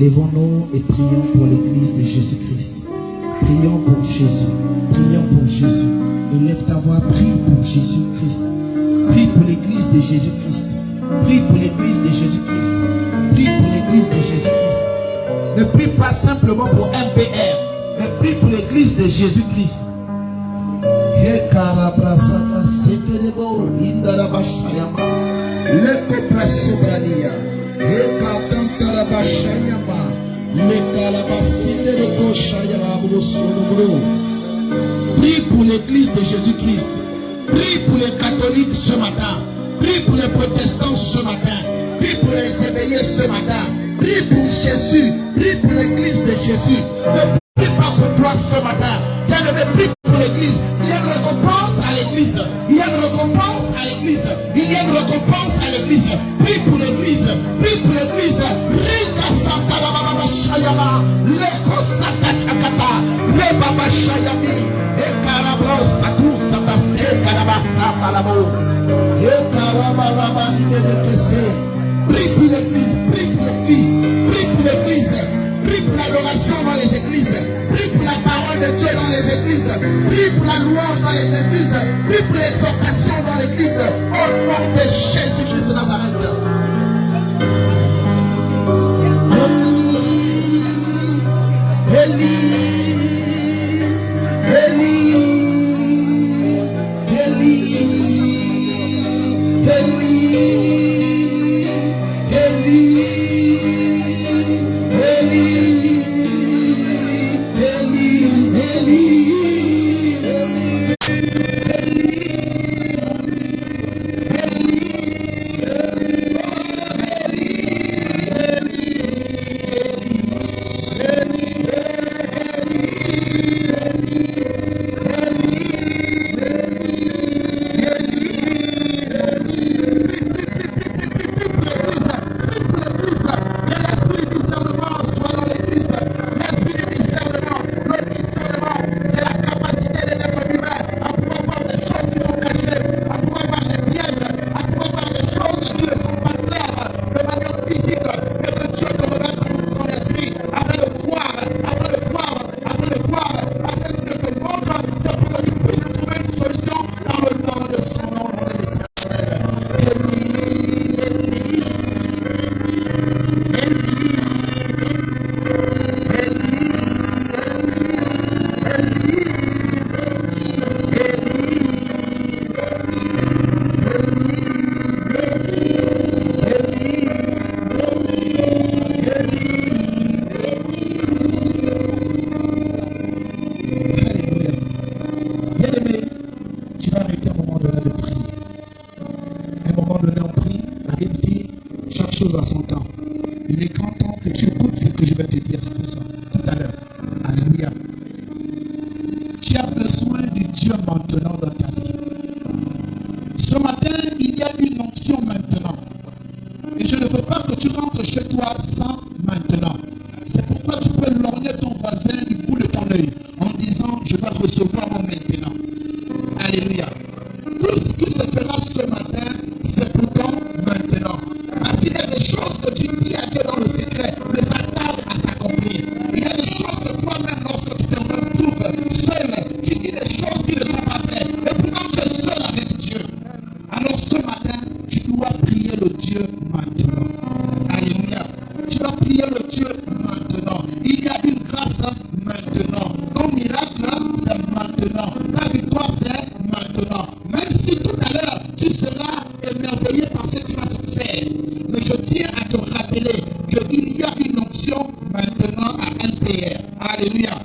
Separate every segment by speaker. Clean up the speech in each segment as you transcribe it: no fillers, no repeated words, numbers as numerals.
Speaker 1: Lèvons-nous et prions pour l'église de Jésus-Christ. Prions pour Jésus. Prions pour Jésus. Élève ta voix, prie pour Jésus-Christ. Prie pour l'église de Jésus-Christ. Prie pour l'église de Jésus-Christ. Prie pour l'église de Jésus-Christ. Ne prie pas simplement pour MPR, mais prie pour l'église de Jésus-Christ. Prie pour l'église de Jésus-Christ. Prie pour les catholiques ce matin. Prie pour les protestants ce matin. Prie pour les éveillés ce matin. Prie pour Jésus. Prie pour l'église de Jésus. Ne prie pas pour toi ce matin. Bien-aimé, prie pour l'église. Il y a une récompense à l'église. Il y a une récompense à l'église. Il y a une récompense à l'église. Prie pour l'église. Prie pour l'église. Rika Santa la Baba Shayama. Leko Santa Kakata. Le Baba Shayami. E Karabro Satu Santa Se Karaba Samalabo. E Karabaraba Nidekese. Prie pour l'église. Prie pour l'église. Prie pour l'église. Prie pour l'adoration dans les églises. Prie pour la parole de Dieu dans les églises. Prie pour la louange dans les églises. Prie pour l'exhortation dans l'église. Au nom de Jésus-Christ de Nazareth. Eli, Eli, Eli, Eli, Eli, Eli, Eli, Eli. Dieu maintenant dans ta vie. Ce matin, il y a une onction maintenant. Et je ne veux pas que tu rentres chez toi sans maintenant. C'est pourquoi tu peux lorgner ton voisin du bout de ton œil en disant, je vais recevoir mon maintenant. Alléluia. Tout ce qui se fera ce matin, c'est pour ton maintenant. Parce qu'il y a des choses que tu dis à Dieu dans le secret, mais ça tarde à s'accomplir. Il y a des choses que toi-même, lorsque tu te retrouves seul, tu dis des choses qui ne sont pas faites. Et pourtant tu es seul avec Dieu. Alors ce matin, tu dois prier le Dieu maintenant. Alléluia. Tu dois prier le Dieu maintenant. Il y a une grâce maintenant. Ton miracle, c'est maintenant. Ta victoire, c'est maintenant. Même si tout à l'heure, tu seras émerveillé par ce qui va se faire. Mais je tiens à te rappeler qu'il y a une option maintenant à MPR. Alléluia.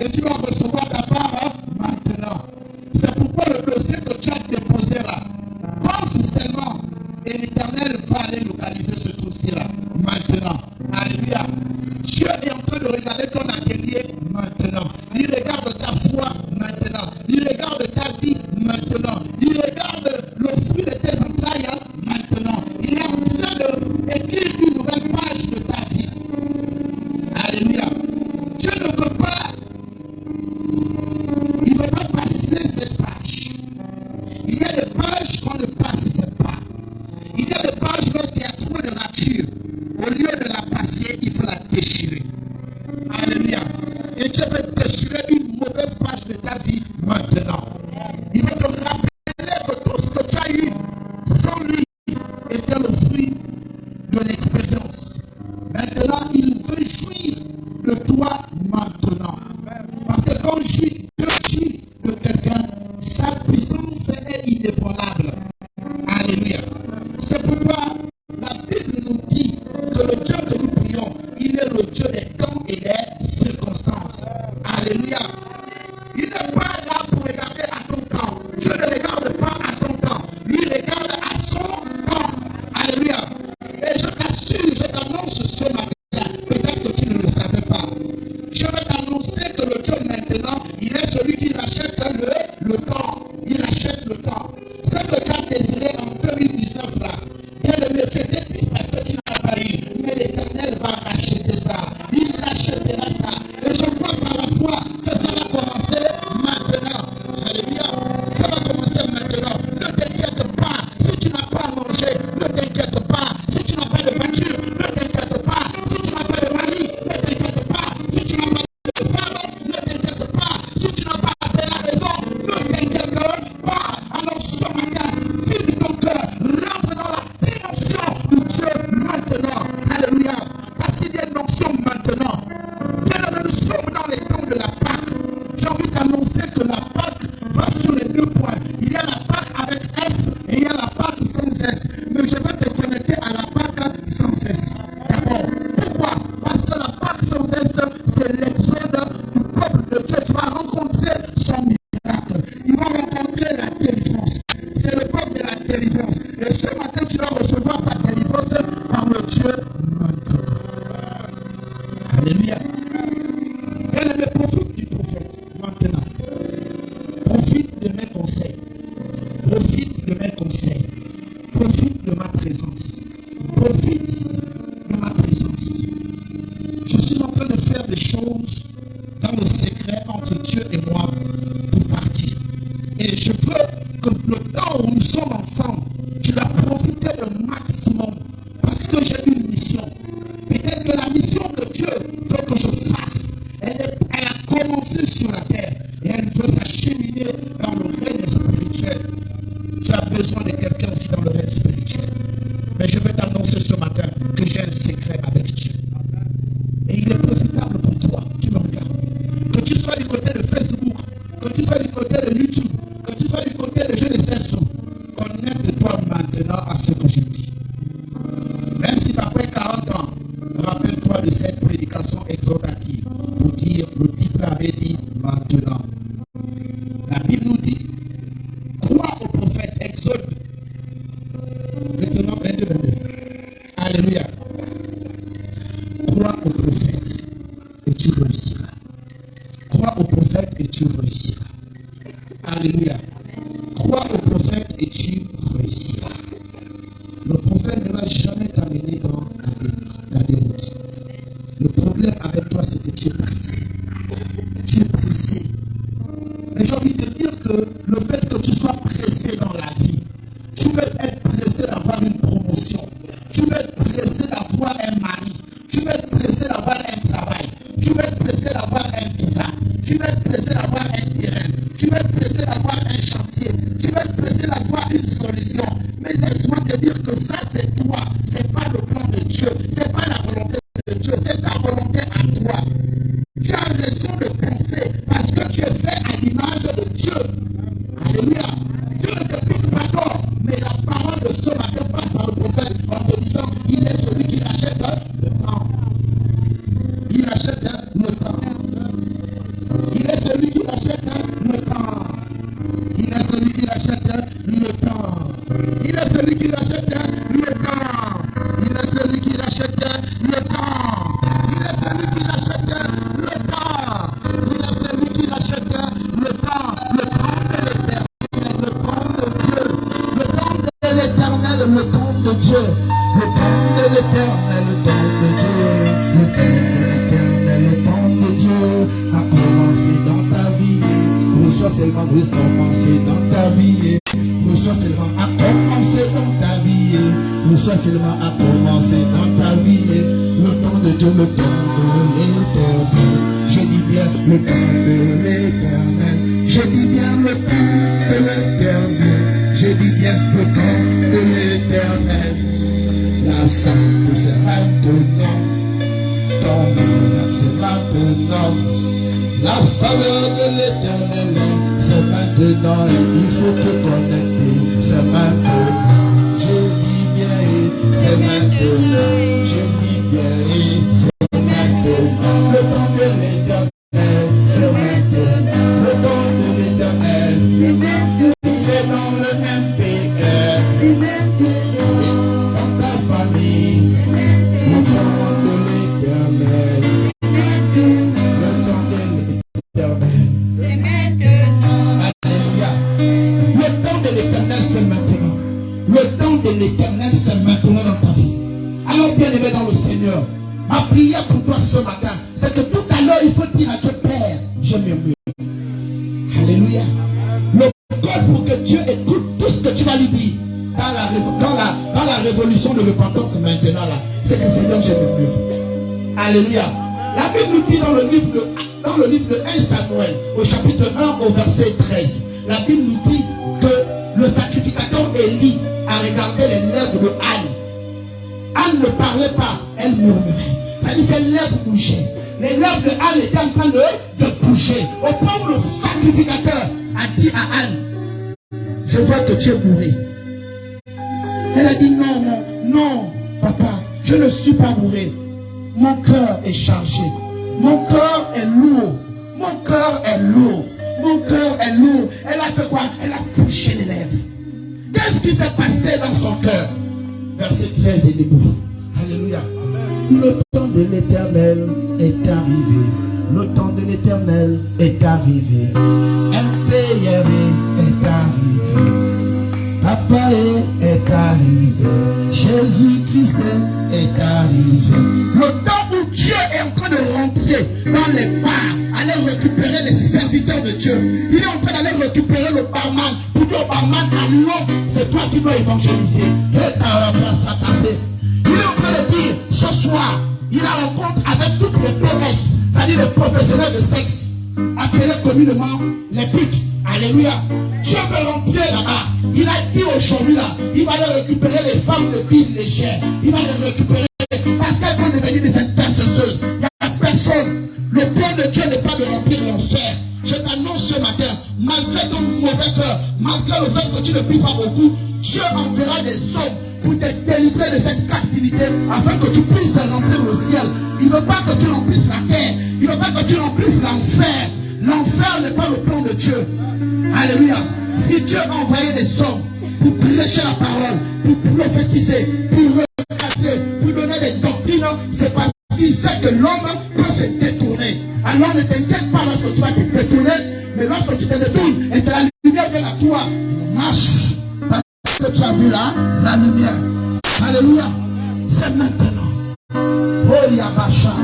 Speaker 1: Et tu vas recevoir ta part maintenant. C'est pourquoi le dossier que tu as déposé là, pense seulement et l'Éternel va aller localiser ce dossier-là maintenant. Alléluia. Dieu est en train de regarder ton atelier maintenant. Il regarde ta foi maintenant. Il regarde ta vie maintenant. Il regarde le fruit de tes entrailles maintenant. Il est en train d'écrire une nouvelle page de ta vie. Alléluia. Dieu ne veut pas, il ne veut pas passer cette page. Il y a des pages qu'on ne passe pas. Il y a des pages lorsqu'il y a trop de nature. Au lieu de la passer, il faut la déchirer. Alléluia. Et Dieu veut déchirer une mauvaise page de ta vie maintenant. Il va te rappeler que tout ce que tu as eu sans lui était le fruit de l'expérience. Maintenant, il veut jouir de toi maintenant. Parce que quand Dieu jouit de quelqu'un, sa puissance est inébranlable. Alléluia. C'est pourquoi la Bible nous dit que le Dieu que nous prions, il est le Dieu des temps et des circonstances. Alléluia. Il n'est pas là pour regarder à ton temps. Dieu ne regarde pas à ton temps. Lui regarde à son temps. Alléluia. Et je t'assure, je t'annonce ce matin, peut-être que tu ne le savais pas. Je vais t'annoncer que le Dieu maintenant, il est celui qui rachète le temps. Il achète le temps. Ce que tu as désiré en 2019 là, bien aimé, tu étais triste parce que tu n'as pas eu. Mais l'Éternel va racheter ça. Il rachètera ça. Et je crois par la foi que ça va commencer maintenant. Alléluia. Ça va commencer maintenant. Ne t'inquiète pas si tu n'as pas à manger. Ne t'inquiète pas si tu n'as pas de voiture. Ne t'inquiète pas si tu n'as pas de mari. Ne t'inquiète pas si tu n'as pas de femme. Ne t'inquiète pas si tu n'as pas appelé à la maison. Ne t'inquiète pas. Alors ce matin, vide ton cœur. Rentre dans la dimension du Dieu maintenant. Alléluia. Parce qu'il y a une option maintenant. Bien aimé, nous sommes dans les temps de la Pâque. J'ai envie d'annoncer que la Pâque va sur les deux points. Il y a la Pâque avec S et il y a la Pâque sans S. Mais je vais te connecter à la Pâque sans S. D'abord, pourquoi? Parce que la Pâque sans S, c'est l'exode du peuple de Dieu qui va rencontrer son miracle. Il va rencontrer la délivrance. C'est le peuple de la délivrance. Et ce matin, tu vas recevoir ta délivrance par le Dieu maintenant. Alléluia. Elle profite du prophète maintenant. Profite de mes conseils. Profite de mes conseils. Profite de ma présence. Profite de ma présence. Je suis en train de faire des choses dans le secret entre Dieu et moi pour partir. Et je veux que le temps où nous sommes ensemble, tu vas profiter le maximum parce que j'ai une mission. Peut-être que la mission que Dieu veut que je fasse, elle a commencé sur la terre et elle veut s'acheminer dans le règne spirituel. Tu as besoin de quelqu'un aussi dans le règne spirituel. Mais je vais t'annoncer ce matin que j'ai un secret avec Dieu. Et il est profitable pour toi qui me regardes. Que tu sois du côté de Facebook, que tu sois du côté de YouTube, que tu sois du côté de je ne sais où, connecte-toi maintenant à ce que je dis. Même si ça fait 40 ans, rappelle-toi de cette prédication exhortative pour dire, le titre avait dit maintenant. La Bible nous dit, crois au prophète, Exode, maintenant 22. Alléluia. Crois au prophète et tu réussiras. Crois au prophète et tu réussiras. Alléluia. Crois au prophète et tu réussiras. Le prophète ne va jamais t'amener dans la déroute. Le problème avec toi, c'est que tu es pressé. Tu es pressé. Mais j'ai envie de te dire que le fait que tu sois pressé dans la vie, tu veux être pressé d'avoir une promotion, tu veux être pressé d'avoir un mari, tu veux être pressé d'avoir un travail, tu veux être pressé d'avoir un visa, tu veux être pressé d'avoir un terrain, tu veux être pressé d'avoir un chantier, tu veux être pressé d'avoir une solution. Mais laisse-moi te dire que ça c'est toi, c'est pas le plan de Dieu, c'est pas la volonté de Dieu, c'est ta volonté à toi. Tu as raison de penser parce que tu es fait à l'image de Dieu. Alléluia. Dieu ne te pique pas d'or, mais la parole de ce matin passe par le prophète en te disant il est celui qui achète le temps. Il achète le temps. Il est celui qui achète le temps. Il est celui qui achète le temps. Il est celui qui achète le temps. Il est celui qui achète le temps. Il est celui qui achète le temps. Il est celui qui achète le temps. Le temps de l'éternel, le temps de Dieu. Le temps de l'éternel, le temps de Dieu. Le temps de l'éternel, le temps de Dieu. Le temps de l'éternel, le temps de Dieu a commencé dans ta vie. Reçois seulement de commencer dans ta vie. Reçois seulement à commencer dans ta vie. Reçois seulement à commencer dans ta vie. Le temps de Dieu, le temps de l'éternel. Je dis bien le temps de l'éternel. Je dis bien le temps de l'éternel. Je dis bien le temps de l'éternel. La santé c'est maintenant. Ton miracle c'est maintenant. La faveur de l'éternel, c'est maintenant et il faut te connecter. C'est maintenant, je dis bien, c'est maintenant, je dis bien, c'est maintenant. Le temps de l'éternel, c'est maintenant. Le temps de l'éternel, c'est maintenant. Il est dans le même pays, c'est maintenant. Dans ta famille, le temps de l'éternel. C'est maintenant. Alléluia. Le temps de l'éternel, c'est maintenant. Le temps de l'éternel, c'est maintenant dans ta vie. Alors, bien aimé dans le Seigneur, ma prière pour toi ce matin, c'est que tout à l'heure, il faut dire à Dieu, Père, je murmure. Alléluia. Le code pour que Dieu écoute tout ce que tu vas lui dire dans la révolution de repentance maintenant là, c'est que Seigneur, je murmure. Alléluia. La Bible nous dit dans le livre de 1 Samuel, au chapitre 1, au verset 13, la Bible nous dit que le sacrificateur Élie a regardé les lèvres de Anne. Anne ne parlait pas, elle murmurait. C'est-à-dire ses lèvres bougeaient. Les lèvres de Anne étaient en train de bouger. Au point où le sacrificateur a dit à Anne, je vois que tu es bourré. Elle a dit non, papa, je ne suis pas bourré. Mon cœur est chargé. Mon cœur est lourd. Mon cœur est lourd. Mon cœur est lourd. Elle a fait quoi? Elle a bouché les lèvres. Qu'est-ce qui s'est passé dans son cœur? Verset 13 et debout. Alléluia. Le temps de l'éternel est arrivé. Le temps de l'éternel est arrivé. Un payeur est arrivé. Papa est arrivé. Jésus-Christ est arrivé. Le temps où Dieu est en train de rentrer dans les bars, aller récupérer les serviteurs de Dieu. Il est en train d'aller récupérer le barman. Pour dire au barman, allons, c'est toi qui dois évangéliser. Il est en train de dire, ce soir, il a rencontre avec toutes les PRS, c'est-à-dire les professionnels de sexe, appelés communément les putes. Alléluia. Dieu veut rentrer là-bas. Il a dit aujourd'hui là, il va aller récupérer les femmes de vie légères. Il va les récupérer parce qu'elles vont devenir des intercesseuses. Il n'y a personne. Le plan de Dieu n'est pas de remplir l'enfer. Je t'annonce ce matin, malgré ton mauvais cœur, malgré le fait que tu ne pries pas beaucoup, Dieu enverra des hommes pour te délivrer de cette captivité afin que tu puisses remplir le ciel. Il ne veut pas que tu remplisses la terre. Il ne veut pas que tu remplisses l'enfer. L'enfer n'est pas le plan de Dieu. Alléluia. Si Dieu a envoyé des hommes pour prêcher la parole, pour prophétiser, pour recadrer, pour donner des doctrines, c'est parce qu'il sait que l'homme peut se détourner. Alors ne t'inquiète pas lorsque tu vas te détourner, mais lorsque tu te détournes et que la lumière vient à toi, marche. Parce que tu as vu là, la lumière. Alléluia. C'est maintenant. Oh Yabacha.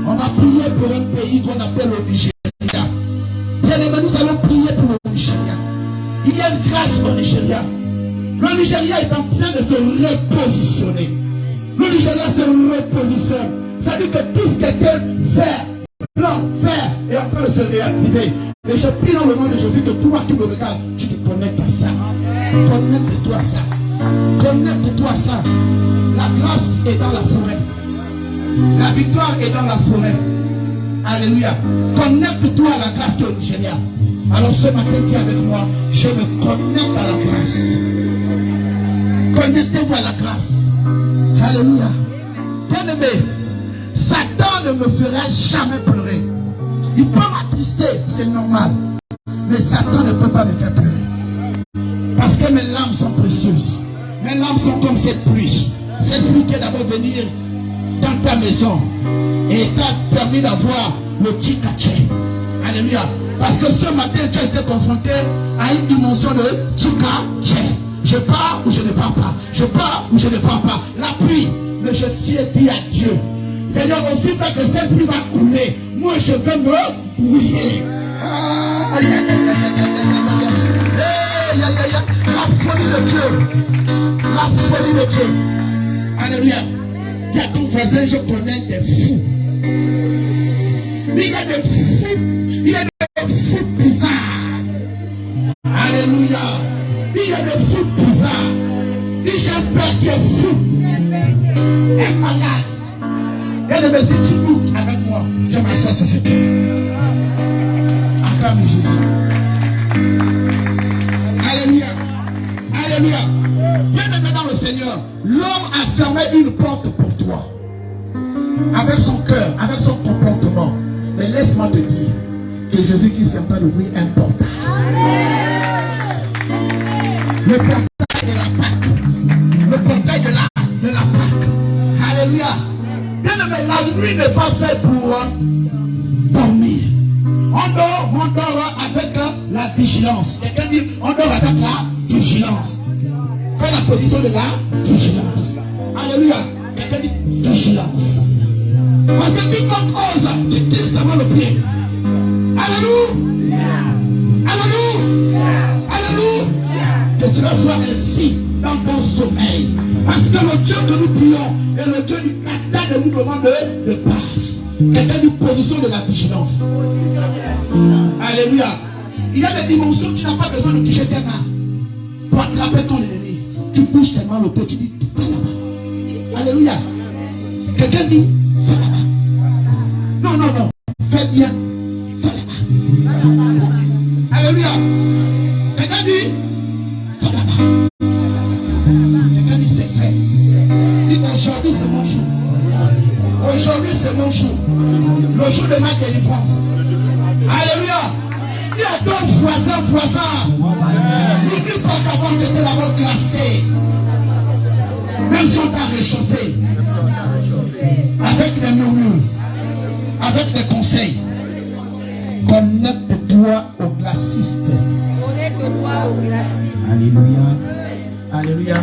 Speaker 1: On va prier pour un pays qu'on appelle le Nigeria. Bien aimé, nous allons prier pour le Nigeria. Il y a une grâce au Nigeria. Le Nigeria est en train de se repositionner. Le Nigeria se repositionne. Ça veut dire que tout ce qui était vert, blanc, vert est en train de se réactiver. Et je prie dans le nom de Jésus que toi qui me regardes, tu te connectes à ça. Connecte-toi à ça. Connecte-toi à ça. La grâce est dans la forêt. La victoire est dans la forêt. Alléluia. Connecte-toi à la grâce qui est au Nigeria. Alors ce matin, dis avec moi, je me connecte à la grâce. Connectez-vous à la grâce. Alléluia. Bien-aimé, Satan ne me fera jamais pleurer. Il peut m'attrister, c'est normal. Mais Satan ne peut pas me faire pleurer. Parce que mes larmes sont précieuses. Mes larmes sont comme cette pluie. Cette pluie qui est d'abord venir dans ta maison et t'a permis d'avoir le tikaché. Alléluia. Parce que ce matin, tu as été confronté à une dimension de tikaché. Je pars ou je ne pars pas. Je pars ou je ne pars pas. La pluie. Mais je suis dit à Dieu, Seigneur, aussi fait que cette pluie va couler. Moi, je vais me mouiller. La folie de Dieu. La folie de Dieu. Alléluia. Dis à ton voisin, je connais des fous. Il y a des fous. Il y a des fous bizarres. Alléluia. Il y a des fous bizarres. J'ai un père qui est fou. Est malade. Et le Messie, tu doutes avec moi. Je m'assois sur ce terre. Acclame Jésus. Alléluia. Alléluia. Bien-aimé dans le Seigneur, l'homme a fermé une porte pour toi. Avec son cœur, avec son comportement. Mais laisse-moi te dire que Jésus-Christ est en train d'ouvrir un portail. Le portail de la Pâque. Le portail de la Pâque. Alléluia. Bien-aimé, la nuit n'est pas faite pour dormir. On dort avec la vigilance. Quelqu'un dit, on dort avec la vigilance. Fais la position de la vigilance. Alléluia. Quelqu'un dit vigilance. Parce que quiconque ose, tu tires seulement le pied. Alléluia. Alléluia. Alléluia. Que cela soit ainsi dans ton sommeil. Parce que le Dieu que nous prions est le Dieu du kata de mouvement de passe. Quelqu'un dit position de la vigilance. Alléluia. Il y a des dimensions, tu n'as pas besoin de toucher tes mains pour attraper ton ennemi. Tu bouges tellement le pied, tu dis, va là-bas. Alléluia. Quelqu'un dit, va là-bas. Non. Fais bien. Va là-bas. Alléluia. Quelqu'un dit, va là-bas. Quelqu'un dit, c'est fait. Dis, aujourd'hui c'est mon jour. Aujourd'hui c'est mon jour. Le jour de ma délivrance. Alléluia. Dis à ton voisin. N'oublie pas qu'avant tu étais là-bas glacé. Même si on t'a réchauffé. Avec des murmures. Avec des conseils. Connecte-toi au glaciste.
Speaker 2: Connecte-toi au glaciste.
Speaker 1: Alléluia. Alléluia.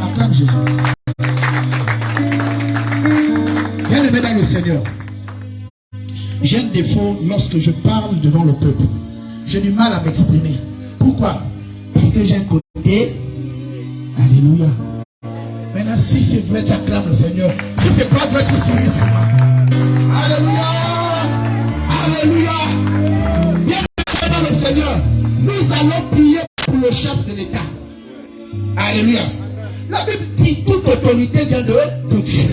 Speaker 1: Acclame Jésus. Bien-aimé dans le Seigneur. J'ai un défaut lorsque je parle devant le peuple. J'ai du mal à m'exprimer. Pourquoi? Parce que j'ai un côté. Alléluia. Maintenant, si c'est vrai, tu acclames le Seigneur. Si c'est pas vrai, tu souris sur moi. Alléluia. Alléluia. Bien dans le Seigneur, nous allons prier pour le chef de l'État. Alléluia. La Bible dit toute autorité vient de Dieu.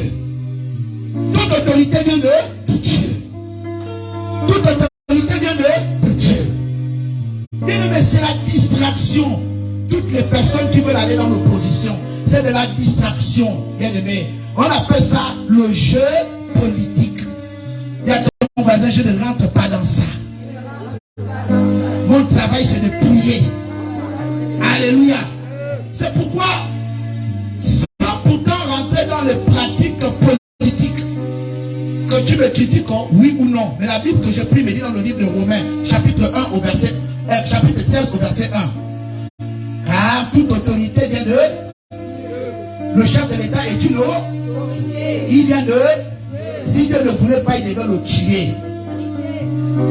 Speaker 1: Toute autorité vient de Dieu. Toute autorité vient de Dieu. Bien-aimé, c'est la distraction. Toutes les personnes qui veulent aller dans l'opposition, c'est de la distraction. Bien-aimé, on appelle ça le jeu politique. Il y a ton voisin, je ne rentre pas dans ça. Mon travail, c'est de prier. Alléluia. C'est pourquoi, sans pourtant rentrer dans les pratiques politiques, que tu me critique, oui ou non. Mais la Bible que je prie me dit dans le livre de Romains, chapitre 1 au verset, chapitre 13 au verset 1. Car toute autorité vient de... Le chef de l'État est une autre. Il vient de... Si Dieu ne voulait pas, il devait le tuer.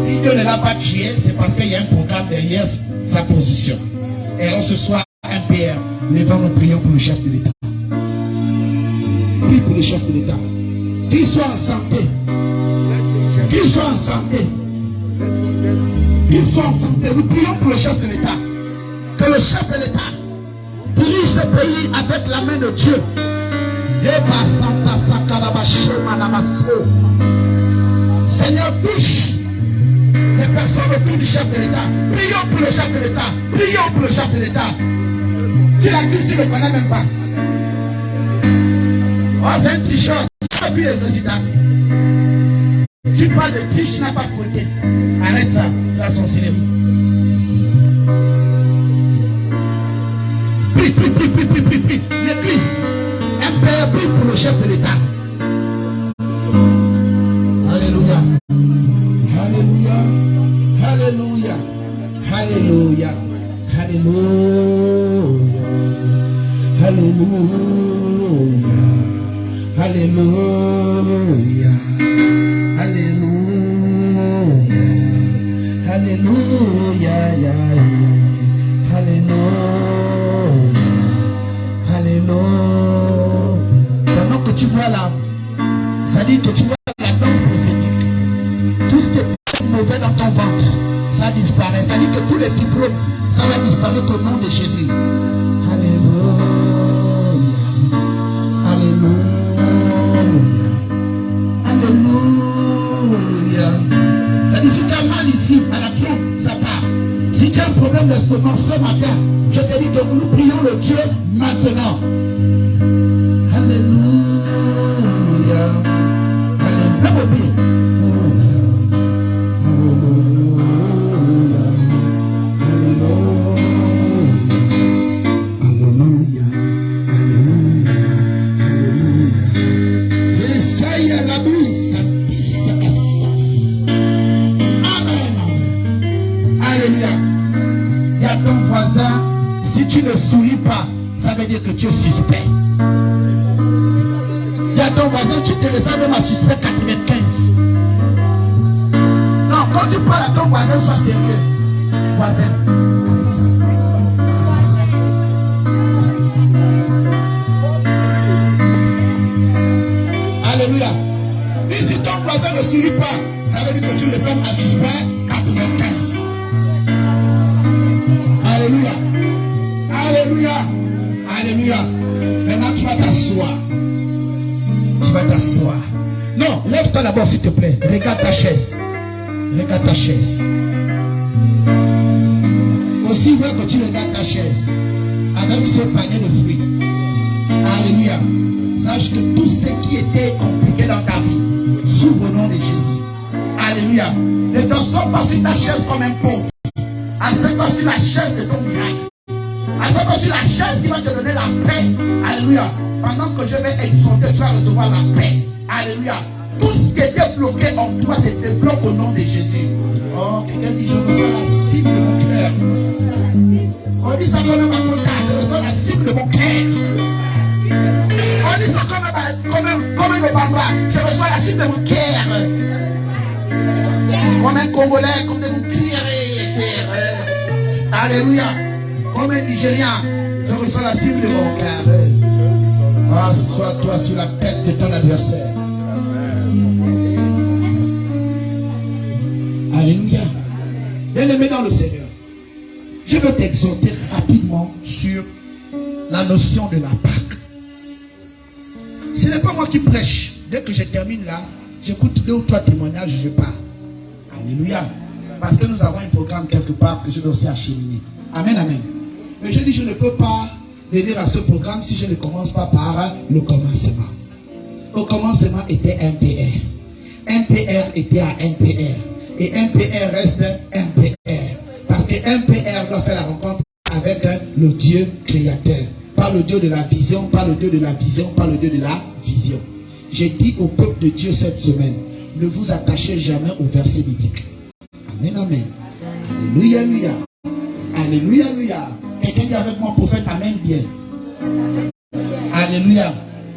Speaker 1: Si Dieu ne l'a pas tué, c'est parce qu'il y a un programme derrière sa position. Et alors ce soir, un père, levons nous prions pour le chef de l'État. Prie pour le chef de l'État. Qu'il soit en santé. Qu'il soit en santé. Qu'il soit en santé. Nous prions pour le chef de l'État. Que le chef de l'État dirige ce pays avec la main de Dieu. Seigneur, touche les personnes autour du chef de l'État. Prions pour le chef de l'État. Prions pour le chef de l'État. Tu l'as dit, tu ne le connais même pas. Oh, c'est un t-shirt. Tu as vu les résultats. Tu parles de triche, tu n'as pas voté. Arrête ça, c'est la sorcellerie. Prie. L'église, un père prie pour le chef de l'État. Alléluia. Alléluia. Alléluia. Alléluia. Alléluia. Alléluia. Alléluia. Alléluia. Alléluia. Alléluia. Alléluia. Pendant que tu vois là, ça dit que tu vois la danse prophétique. Tout ce qui est mauvais dans ton ventre, ça disparaît. Ça dit que tous les fibromes, ça va disparaître au nom de Jésus. Alléluia. Alléluia. Alléluia. Ça dit si tu as mal ici, à la trompe, ça part. Si tu as un problème d'estomac ce matin, je te dis que nous prions le Dieu maintenant. Alléluia. Alléluia. Si tu ne souris pas, ça veut dire que tu es suspect. Il y a ton voisin, tu te laisses même à suspect 95. Non, quand tu parles à ton voisin, sois sérieux. Voisin. Alléluia. Et si ton voisin ne sourit pas, ça veut dire que tu le laisses à suspect 95. Alléluia. Alléluia. Alléluia. Maintenant tu vas t'asseoir. Tu vas t'asseoir. Non, lève-toi d'abord s'il te plaît. Regarde ta chaise. Regarde ta chaise. Aussi vrai que tu regardes ta chaise. Avec ce panier de fruits. Alléluia. Sache que tout ce qui était compliqué dans ta vie s'ouvre au nom de Jésus. Alléluia. Ne te sors pas sur ta chaise comme un pauvre. Assieds-toi sur la chaise de ton miracle. Assieds-toi sur la chaise qui va te donner la paix. Alléluia. Pendant que je vais exhorter, tu vas recevoir la paix. Alléluia. Tout ce qui était bloqué en toi, c'est débloqué au nom de Jésus. Oh, quelqu'un dit, je reçois la cible de mon cœur. On dit ça comme un carte, je reçois la cible de mon cœur. On dit ça comme un baba, je reçois la cible de mon cœur. Comme un Congolais, comme un cœur. Alléluia. Comme un Nigérien, je reçois la cible de mon cœur. Assois-toi sur la tête de ton adversaire. Alléluia. Bien-aimé dans le Seigneur, je veux t'exhorter rapidement sur la notion de la Pâque. Ce n'est pas moi qui prêche. Dès que je termine là, j'écoute 2 ou 3 témoignages, je pars. Alléluia. Parce que nous avons un programme quelque part que je dois aussi acheminer. Amen, amen. Mais je dis, je ne peux pas venir à ce programme si je ne commence pas par le commencement. Au commencement était MPR. MPR était à MPR. Et MPR reste MPR. Parce que MPR doit faire la rencontre avec le Dieu créateur. Pas le Dieu de la vision, pas le Dieu de la vision, pas le Dieu de la vision. J'ai dit au peuple de Dieu cette semaine, ne vous attachez jamais au verset biblique. Amen, amen. Alléluia, alléluia. Alléluia, alléluia. Quelqu'un dit avec moi, prophète, amen bien. Alléluia.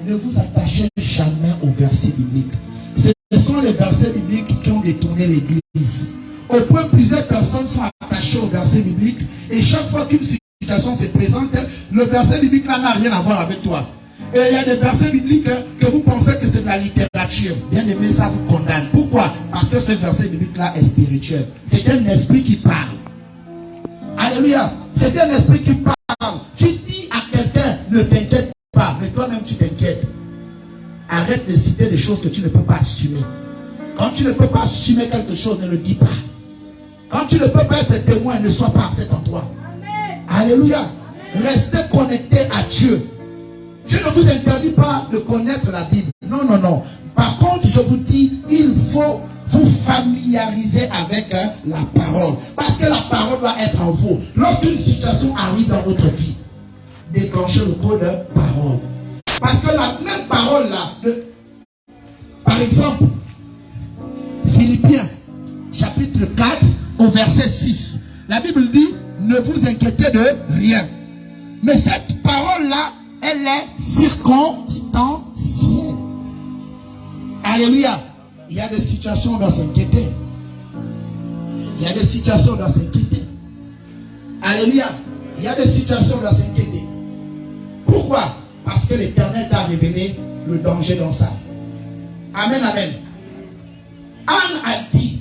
Speaker 1: Ne vous attachez jamais au verset biblique. Ce sont les versets bibliques qui ont détourné l'église. Au point que plusieurs personnes sont attachées au verset biblique et chaque fois qu'une situation se présente, le verset biblique là n'a rien à voir avec toi. Et il y a des versets bibliques que vous pensez que c'est de la littérature. Bien aimé, ça vous condamne. Pourquoi? Parce que ce verset biblique là est spirituel. C'est un esprit qui parle. Alléluia. C'est un esprit qui parle. Tu dis à quelqu'un, ne t'inquiète pas, mais toi-même tu t'inquiètes. Arrête de citer des choses que tu ne peux pas assumer. Quand tu ne peux pas assumer quelque chose, ne le dis pas. Quand tu ne peux pas être témoin, ne sois pas à cet endroit. Alléluia. Restez connecté à Dieu. Je ne vous interdis pas de connaître la Bible. Non, non, non. Par contre, je vous dis, il faut vous familiariser avec la parole. Parce que la parole doit être en vous. Lorsqu'une situation arrive dans votre vie, déclenchez le code de parole. Parce que la même parole là, par exemple, Philippiens, chapitre 4, au verset 6. La Bible dit, ne vous inquiétez de rien. Mais cette parole là, elle est circonstancielle. Alléluia. Il y a des situations où on doit s'inquiéter. Il y a des situations où on doit s'inquiéter. Alléluia. Il y a des situations où on doit s'inquiéter. Pourquoi? Parce que l'Éternel t'a révélé le danger dans ça. Amen, amen. Anne a dit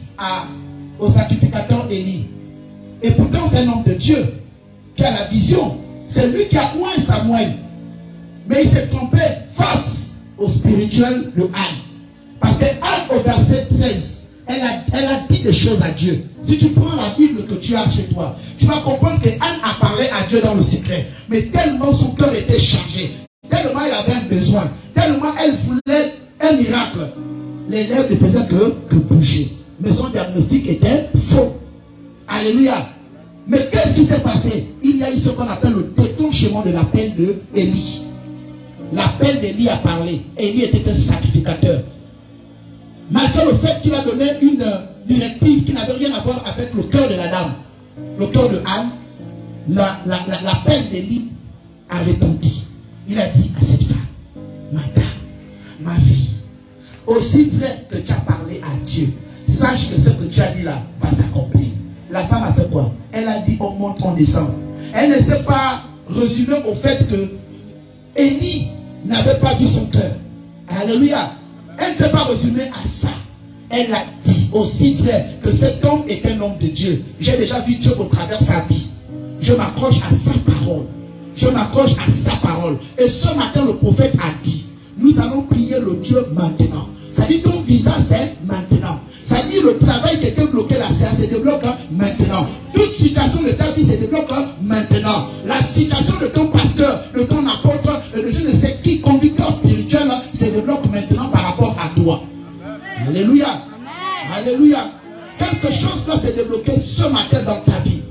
Speaker 1: au sacrificateur Élie, et pourtant c'est un homme de Dieu qui a la vision. C'est lui qui a oint Samuel. Mais il s'est trompé face au spirituel de Anne. Parce que Anne, au verset 13, elle a dit des choses à Dieu. Si tu prends la Bible que tu as chez toi, tu vas comprendre que Anne a parlé à Dieu dans le secret. Mais tellement son cœur était chargé, tellement elle avait un besoin, tellement elle voulait un miracle, les lèvres ne faisaient que bouger. Mais son diagnostic était faux. Alléluia. Mais qu'est-ce qui s'est passé? Il y a eu ce qu'on appelle le déclenchement de l'appel d'Élie. L'appel d'Élie a parlé. Élie était un sacrificateur. Malgré le fait qu'il a donné une directive qui n'avait rien à voir avec le cœur de la dame, le cœur de Anne, l'appel d'Élie a retenti. Il a dit à cette femme, ma dame, ma fille, aussi vrai que tu as parlé à Dieu, sache que ce que tu as dit là va s'accomplir. La femme a fait quoi? Elle a dit, on monte, on descend. Elle ne s'est pas résumée au fait que Élie n'avait pas vu son cœur. Alléluia. Elle ne s'est pas résumée à ça. Elle a dit, aussi vrai que cet homme est un homme de Dieu. J'ai déjà vu Dieu au travers de sa vie. Je m'accroche à sa parole. Je m'accroche à sa parole. Et ce matin, le prophète a dit, nous allons prier le Dieu maintenant. Ça dit, ton visa, c'est maintenant. Ça dit, le travail qui était bloqué là, ça se débloque maintenant. Toute situation de ta vie se débloque maintenant. La situation de ton pasteur, de ton apôtre, de je ne sais qui, conducteur spirituel, se débloque maintenant par rapport à toi. Amen. Alléluia. Amen. Alléluia. Quelque chose doit se débloquer ce matin dans ta vie.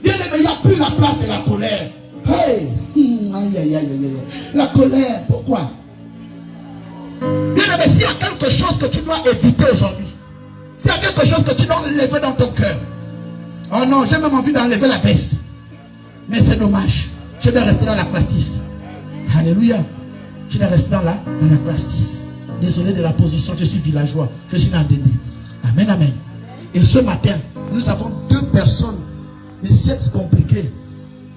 Speaker 1: Bien aimé, il n'y a plus la place de la colère. Hey! Aïe, aïe, aïe, aïe. La colère, pourquoi? Bien aimé, s'il y a quelque chose que tu dois éviter aujourd'hui, s'il y a quelque chose que tu dois enlever dans ton cœur, oh non, j'ai même envie d'enlever la veste. Mais c'est dommage. Je dois rester dans la plastique. Alléluia. Je dois rester dans la plastique. Désolé de la position, je suis villageois. Je suis dans Dédé. Amen, amen. Et ce matin, nous avons deux personnes de sexe compliqué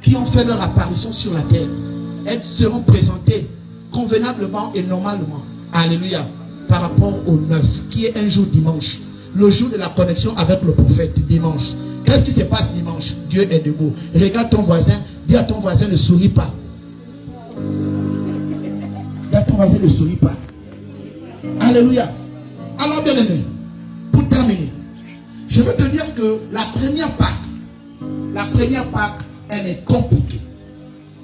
Speaker 1: qui ont fait leur apparition sur la terre. Elles seront présentées convenablement et normalement. Alléluia. Par rapport au 9, qui est un jour dimanche. Le jour de la connexion avec le prophète, dimanche. Qu'est-ce qui se passe dimanche? Dieu est debout. Regarde ton voisin, dis à ton voisin, ne souris pas. Dis à ton voisin, ne souris pas. Alléluia. Alors bien aimé, pour terminer, je veux te dire que la première Pâque, elle est compliquée.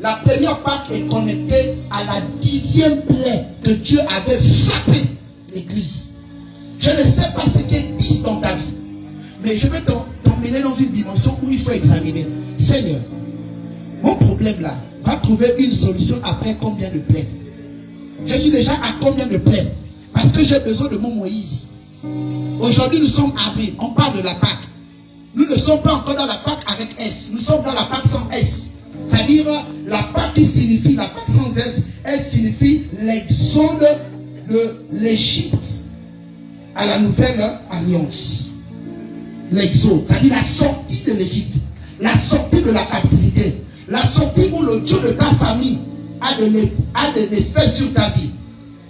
Speaker 1: La première Pâque est connectée à la 10e plaie que Dieu avait frappé l'église. Je ne sais pas ce qu'est 10 dans ta vie, mais je vais t'emmener dans une dimension où il faut examiner. Seigneur, mon problème là va trouver une solution après combien de plaies? Je suis déjà à combien de plaies? Parce que j'ai besoin de mon Moïse. Aujourd'hui, nous sommes avril. On parle de la Pâque. Nous ne sommes pas encore dans la Pâque avec S. Nous sommes dans la Pâque sans S. C'est-à-dire, la Pâque qui signifie, la Pâque sans S, elle signifie l'exode de l'Égypte à la nouvelle alliance. L'exode, c'est-à-dire la sortie de l'Égypte, la sortie de la captivité, la sortie où le Dieu de ta famille a des effets sur ta vie.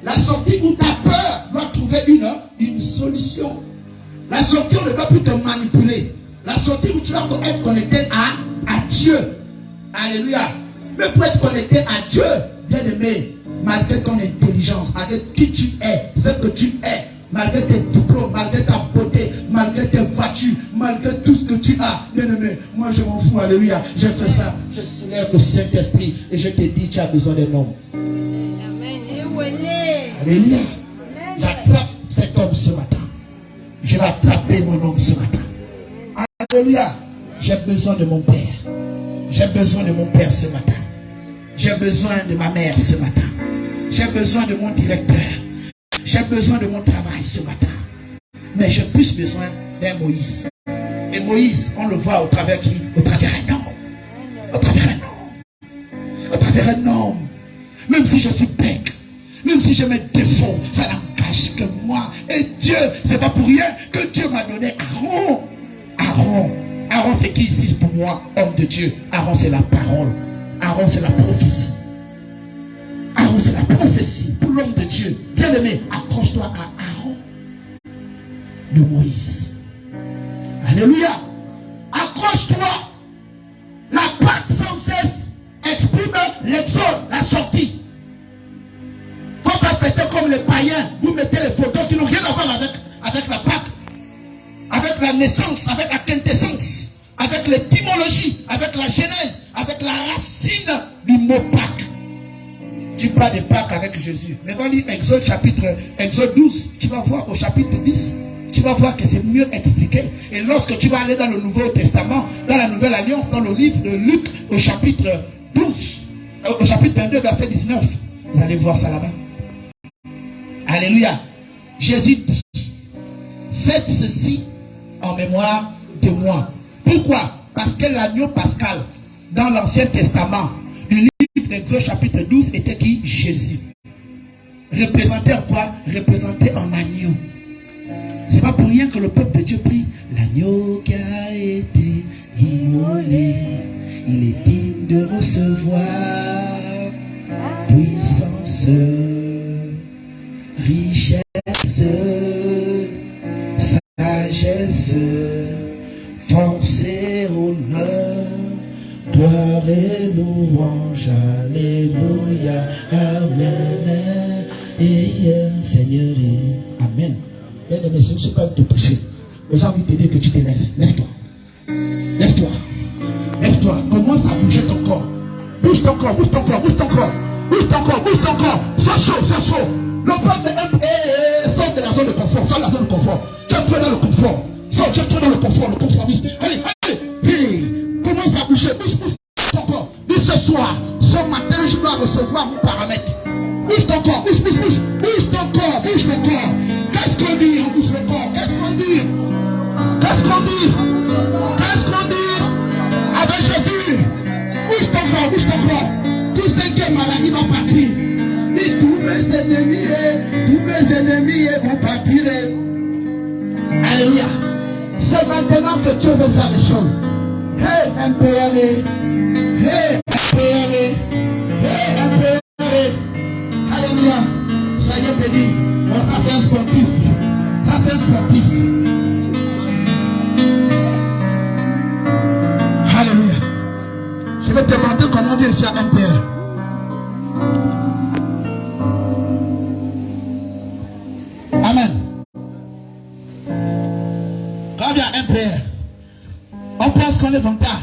Speaker 1: La sortie où ta peur doit trouver une solution. La sortie où on ne doit plus te manipuler. La sortie où tu dois être connecté à Dieu. Alléluia. Mais pour être connecté à Dieu, bien aimé, malgré ton intelligence, malgré qui tu es, ce que tu es, malgré tes diplômes, malgré ta beauté, malgré tes voitures, malgré tout ce que tu as, bien aimé, moi je m'en fous, alléluia. J'ai fait ça, je soulève le Saint-Esprit et je te dis, tu as besoin d'un homme. Alléluia. J'attrape cet homme ce matin. Je vais attraper mon homme ce matin. Alléluia. J'ai besoin de mon Père. J'ai besoin de mon Père ce matin. J'ai besoin de ma mère ce matin. J'ai besoin de mon directeur. J'ai besoin de mon travail ce matin. Mais j'ai plus besoin d'un Moïse. Et Moïse, on le voit au travers qui? Au travers un homme. Au travers un homme. Au travers un homme. Même si je suis bête, même si j'ai mes défauts, ça n'engage que moi. Et Dieu, c'est pas pour rien que Dieu m'a donné Aaron. Aaron, c'est qui ici pour moi, homme de Dieu? Aaron, c'est la parole. Aaron, c'est la prophétie. Aaron, c'est la prophétie pour l'homme de Dieu. Bien aimé, accroche-toi à Aaron de Moïse. Alléluia. Accroche-toi. La Pâque sans cesse exprime l'exode, la sortie. Faut pas fêter comme les païens. Vous mettez les photos qui n'ont rien à voir avec la Pâque, avec la naissance, avec la quintessence, avec l'étymologie, avec la genèse, avec la racine du mot Pâque. Tu parles de Pâques avec Jésus. Mais quand on lit Exode 12, tu vas voir au chapitre 10, tu vas voir que c'est mieux expliqué. Et lorsque tu vas aller dans le Nouveau Testament, dans la Nouvelle Alliance, dans le livre de Luc, au chapitre 12, au chapitre 22, verset 19, vous allez voir ça là-bas. Alléluia. Jésus dit, faites ceci en mémoire de moi. Pourquoi? Parce que l'agneau pascal, dans l'Ancien Testament, du livre d'Exode chapitre 12, était qui? Jésus. Représenté en quoi? Représenté en agneau. C'est pas pour rien que le peuple de Dieu prie. L'agneau qui a été immolé, il est digne de recevoir puissance, richesse, sagesse, force et honneur, gloire et louange, alléluia, amen, et Seigneur, amen. Bien aimé, je ne suis pas de te pousser. J'ai envie de te dire que tu te lèves. Lève-toi. Lève-toi. Lève-toi. Commence à bouger ton corps. Bouge ton corps, bouge ton corps, bouge ton corps. Bouge ton corps, bouge ton corps. Sois chaud, sois chaud. Le peuple sort de la zone de confort. Sors de la zone de confort. Tu es trop dans le confort. Sors, tu es trop dans le confort, le conformisme. Allez, allez. Hey. Commence à bouger. Bouge, bouge ton corps. Dis ce soir, ce matin, je dois recevoir mon paramètre. Bouge ton corps, bouge, bouge, bouge. Bouge ton corps, bouge le corps. Qu'est-ce qu'on dit? On bouge le corps. Qu'est-ce qu'on dit? Qu'est-ce qu'on dit? Qu'est-ce qu'on dit? Avec Jésus. Bouge ton corps, bouge ton corps. Tout ce qui est maladie va partir. Dis tous mes ennemis vont partir. Alléluia. C'est maintenant que Dieu veut faire les choses. Hey, MPRE. Hey, MPRE. Hey, MPRE. Alléluia. Soyez bénis. Bon, ça c'est un sportif. Ça c'est un sportif. Alléluia. Je vais te demander comment on vient ici à MPR. Amen. Quand on vient à MPR, on pense qu'on est vantard.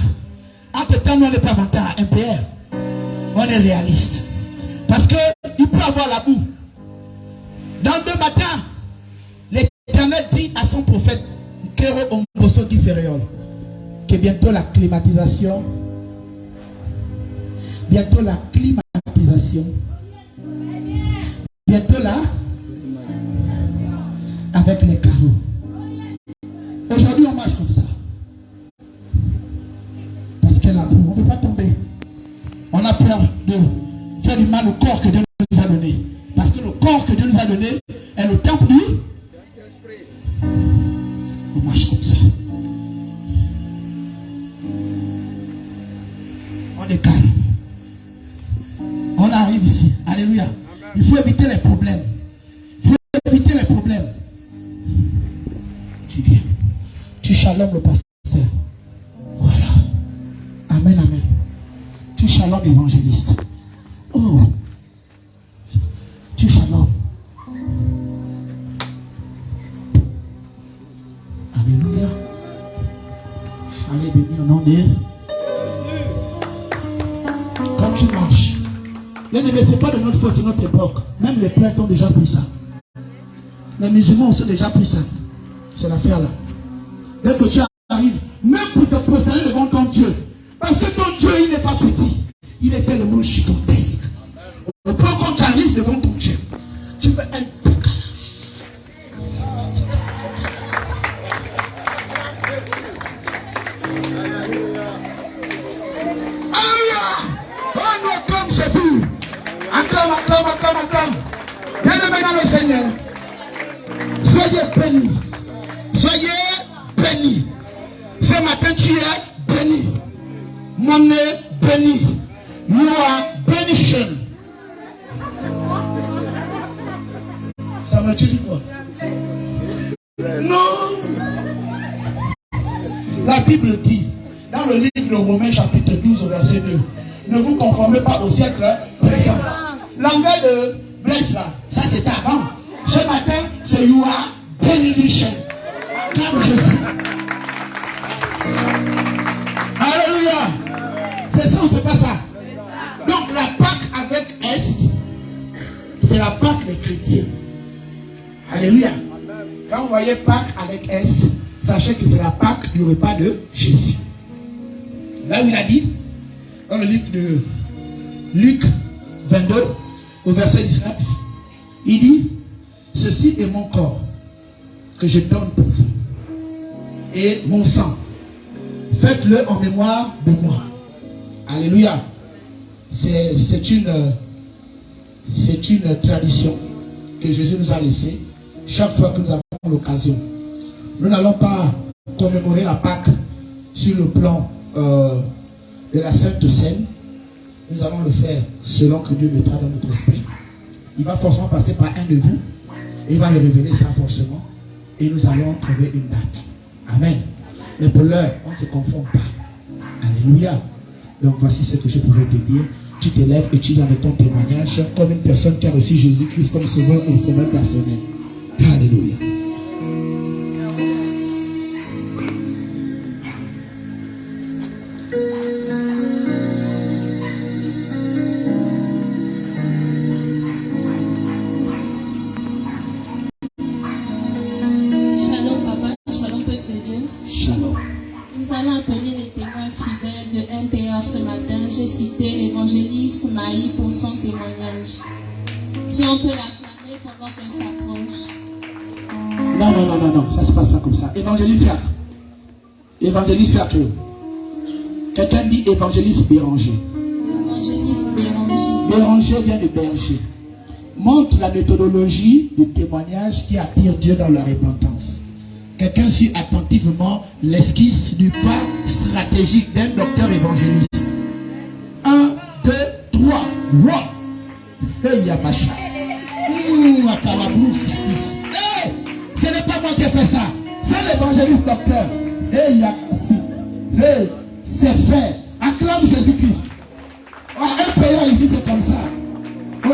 Speaker 1: Entre temps, nous on n'est pas vantard à MPR. On est réaliste. Parce qu'il peut avoir la boue. Dans 2 matins, l'Éternel dit à son prophète que bientôt la climatisation, bientôt la avec les carreaux. Aujourd'hui, on marche comme ça. Parce qu'elle a peur. On ne peut pas tomber. On a peur de faire du mal au corps que Dieu nous a donné. Parce que le corps que Dieu nous a donné est le temple du. On marche comme ça. On est calme. On arrive ici. Alléluia. Il faut éviter les problèmes. Il faut éviter les problèmes. Tu viens. Tu shalom le pasteur. Voilà. Amen, amen. Tu shalom évangéliste. Oh. Tu shalom. Alléluia. Allez bénir au nom de. Quand tu marches, les ne c'est pas de notre force, de notre époque. Même les prêtres ont déjà pris ça. Les musulmans ont déjà pris ça. C'est l'affaire là. Dès que tu arrives, même pour te prosterner devant ton Dieu, parce que ton Dieu, il n'est pas petit, il est tellement gigantesque. Au point quand tu arrives devant ton Dieu, tu fais un décalage. Alléluia! On nous acclame Jésus. Acclame, acclame, acclame, acclame. Bien-aimé dans le Seigneur. Soyez bénis. Soyez bénis. Ce matin, tu es béni. Mon est béni. You are benediction. Ça veut dire quoi? Non. La Bible dit, dans le livre de Romains chapitre 12 au verset 2, ne vous conformez pas au siècle présent. L'anglais de bless là, ça c'était avant. Ce matin, c'est you are benediction. Acclame Jésus. Alléluia. C'est ça ou c'est pas ça? Donc la Pâque avec S, c'est la Pâque des chrétiens. Alléluia. Quand vous voyez Pâque avec S, sachez que c'est la Pâque du repas de Jésus. Là où il a dit, dans le livre de Luc 22, au verset 19, il dit, ceci est mon corps que je donne pour vous, et mon sang. Faites-le en mémoire de moi. Alléluia. C'est une tradition que Jésus nous a laissée chaque fois que nous avons l'occasion. Nous n'allons pas commémorer la Pâque sur le plan de la Sainte Seine. Nous allons le faire selon que Dieu mettra dans notre esprit. Il va forcément passer par un de vous et il va le révéler ça forcément et nous allons trouver une date. Amen. Mais pour l'heure, on ne se confond pas. Alléluia. Donc voici ce que je pouvais te dire. Tu te lèves et tu viens avec ton témoignage comme une personne qui a reçu Jésus-Christ comme sauveur et sauveur personnel. Alléluia.
Speaker 3: Shalom papa, shalom peuple de Dieu.
Speaker 1: Shalom.
Speaker 3: Nous allons appeler les témoins fidèles de MPA ce matin. J'ai cité l'évangéliste Maï pour son témoignage. Si on peut l'acclamer pendant qu'elle s'approche.
Speaker 1: Non, ça ne se passe pas comme ça. Évangéliste Fiacre. Évangéliste Fiacre. Quelqu'un dit évangéliste Béranger.
Speaker 3: Évangéliste Béranger.
Speaker 1: Béranger vient de berger. Montre la méthodologie de témoignage qui attire Dieu dans la repentance. Quelqu'un suit attentivement l'esquisse du pas stratégique d'un docteur évangéliste. 1, 2, 3. Wow. Hey, Yabacha. Akalabrou, Satis. Hey, ce n'est pas moi qui ai fait ça. C'est l'évangéliste docteur. Hey, Yakasi. Hey, c'est fait. Acclame Jésus-Christ. Un payant ici, c'est comme ça.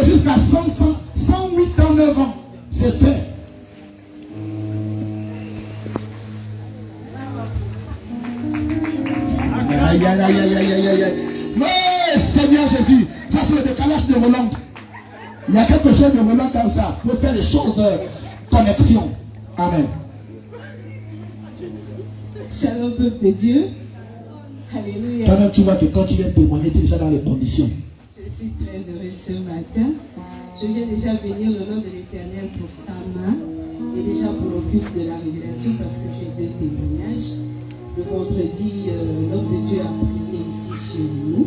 Speaker 1: Jusqu'à 108 ans, 9 ans. C'est fait. Aïe. Mais Seigneur Jésus, ça c'est le décalage de Roland. Il y a quelque chose de Roland dans ça. Il faut faire les choses connexion. Amen.
Speaker 4: Shalom peuple de Dieu. Alléluia.
Speaker 1: Toi-même tu vois que quand tu viens témoigner, tu es déjà dans les conditions.
Speaker 4: Je suis très heureux ce matin. Je viens déjà bénir le nom de l'Éternel pour sa main. Et déjà pour le culte de la révélation, parce que j'ai 2 témoignages. Le vendredi, l'homme de Dieu a prié ici chez nous.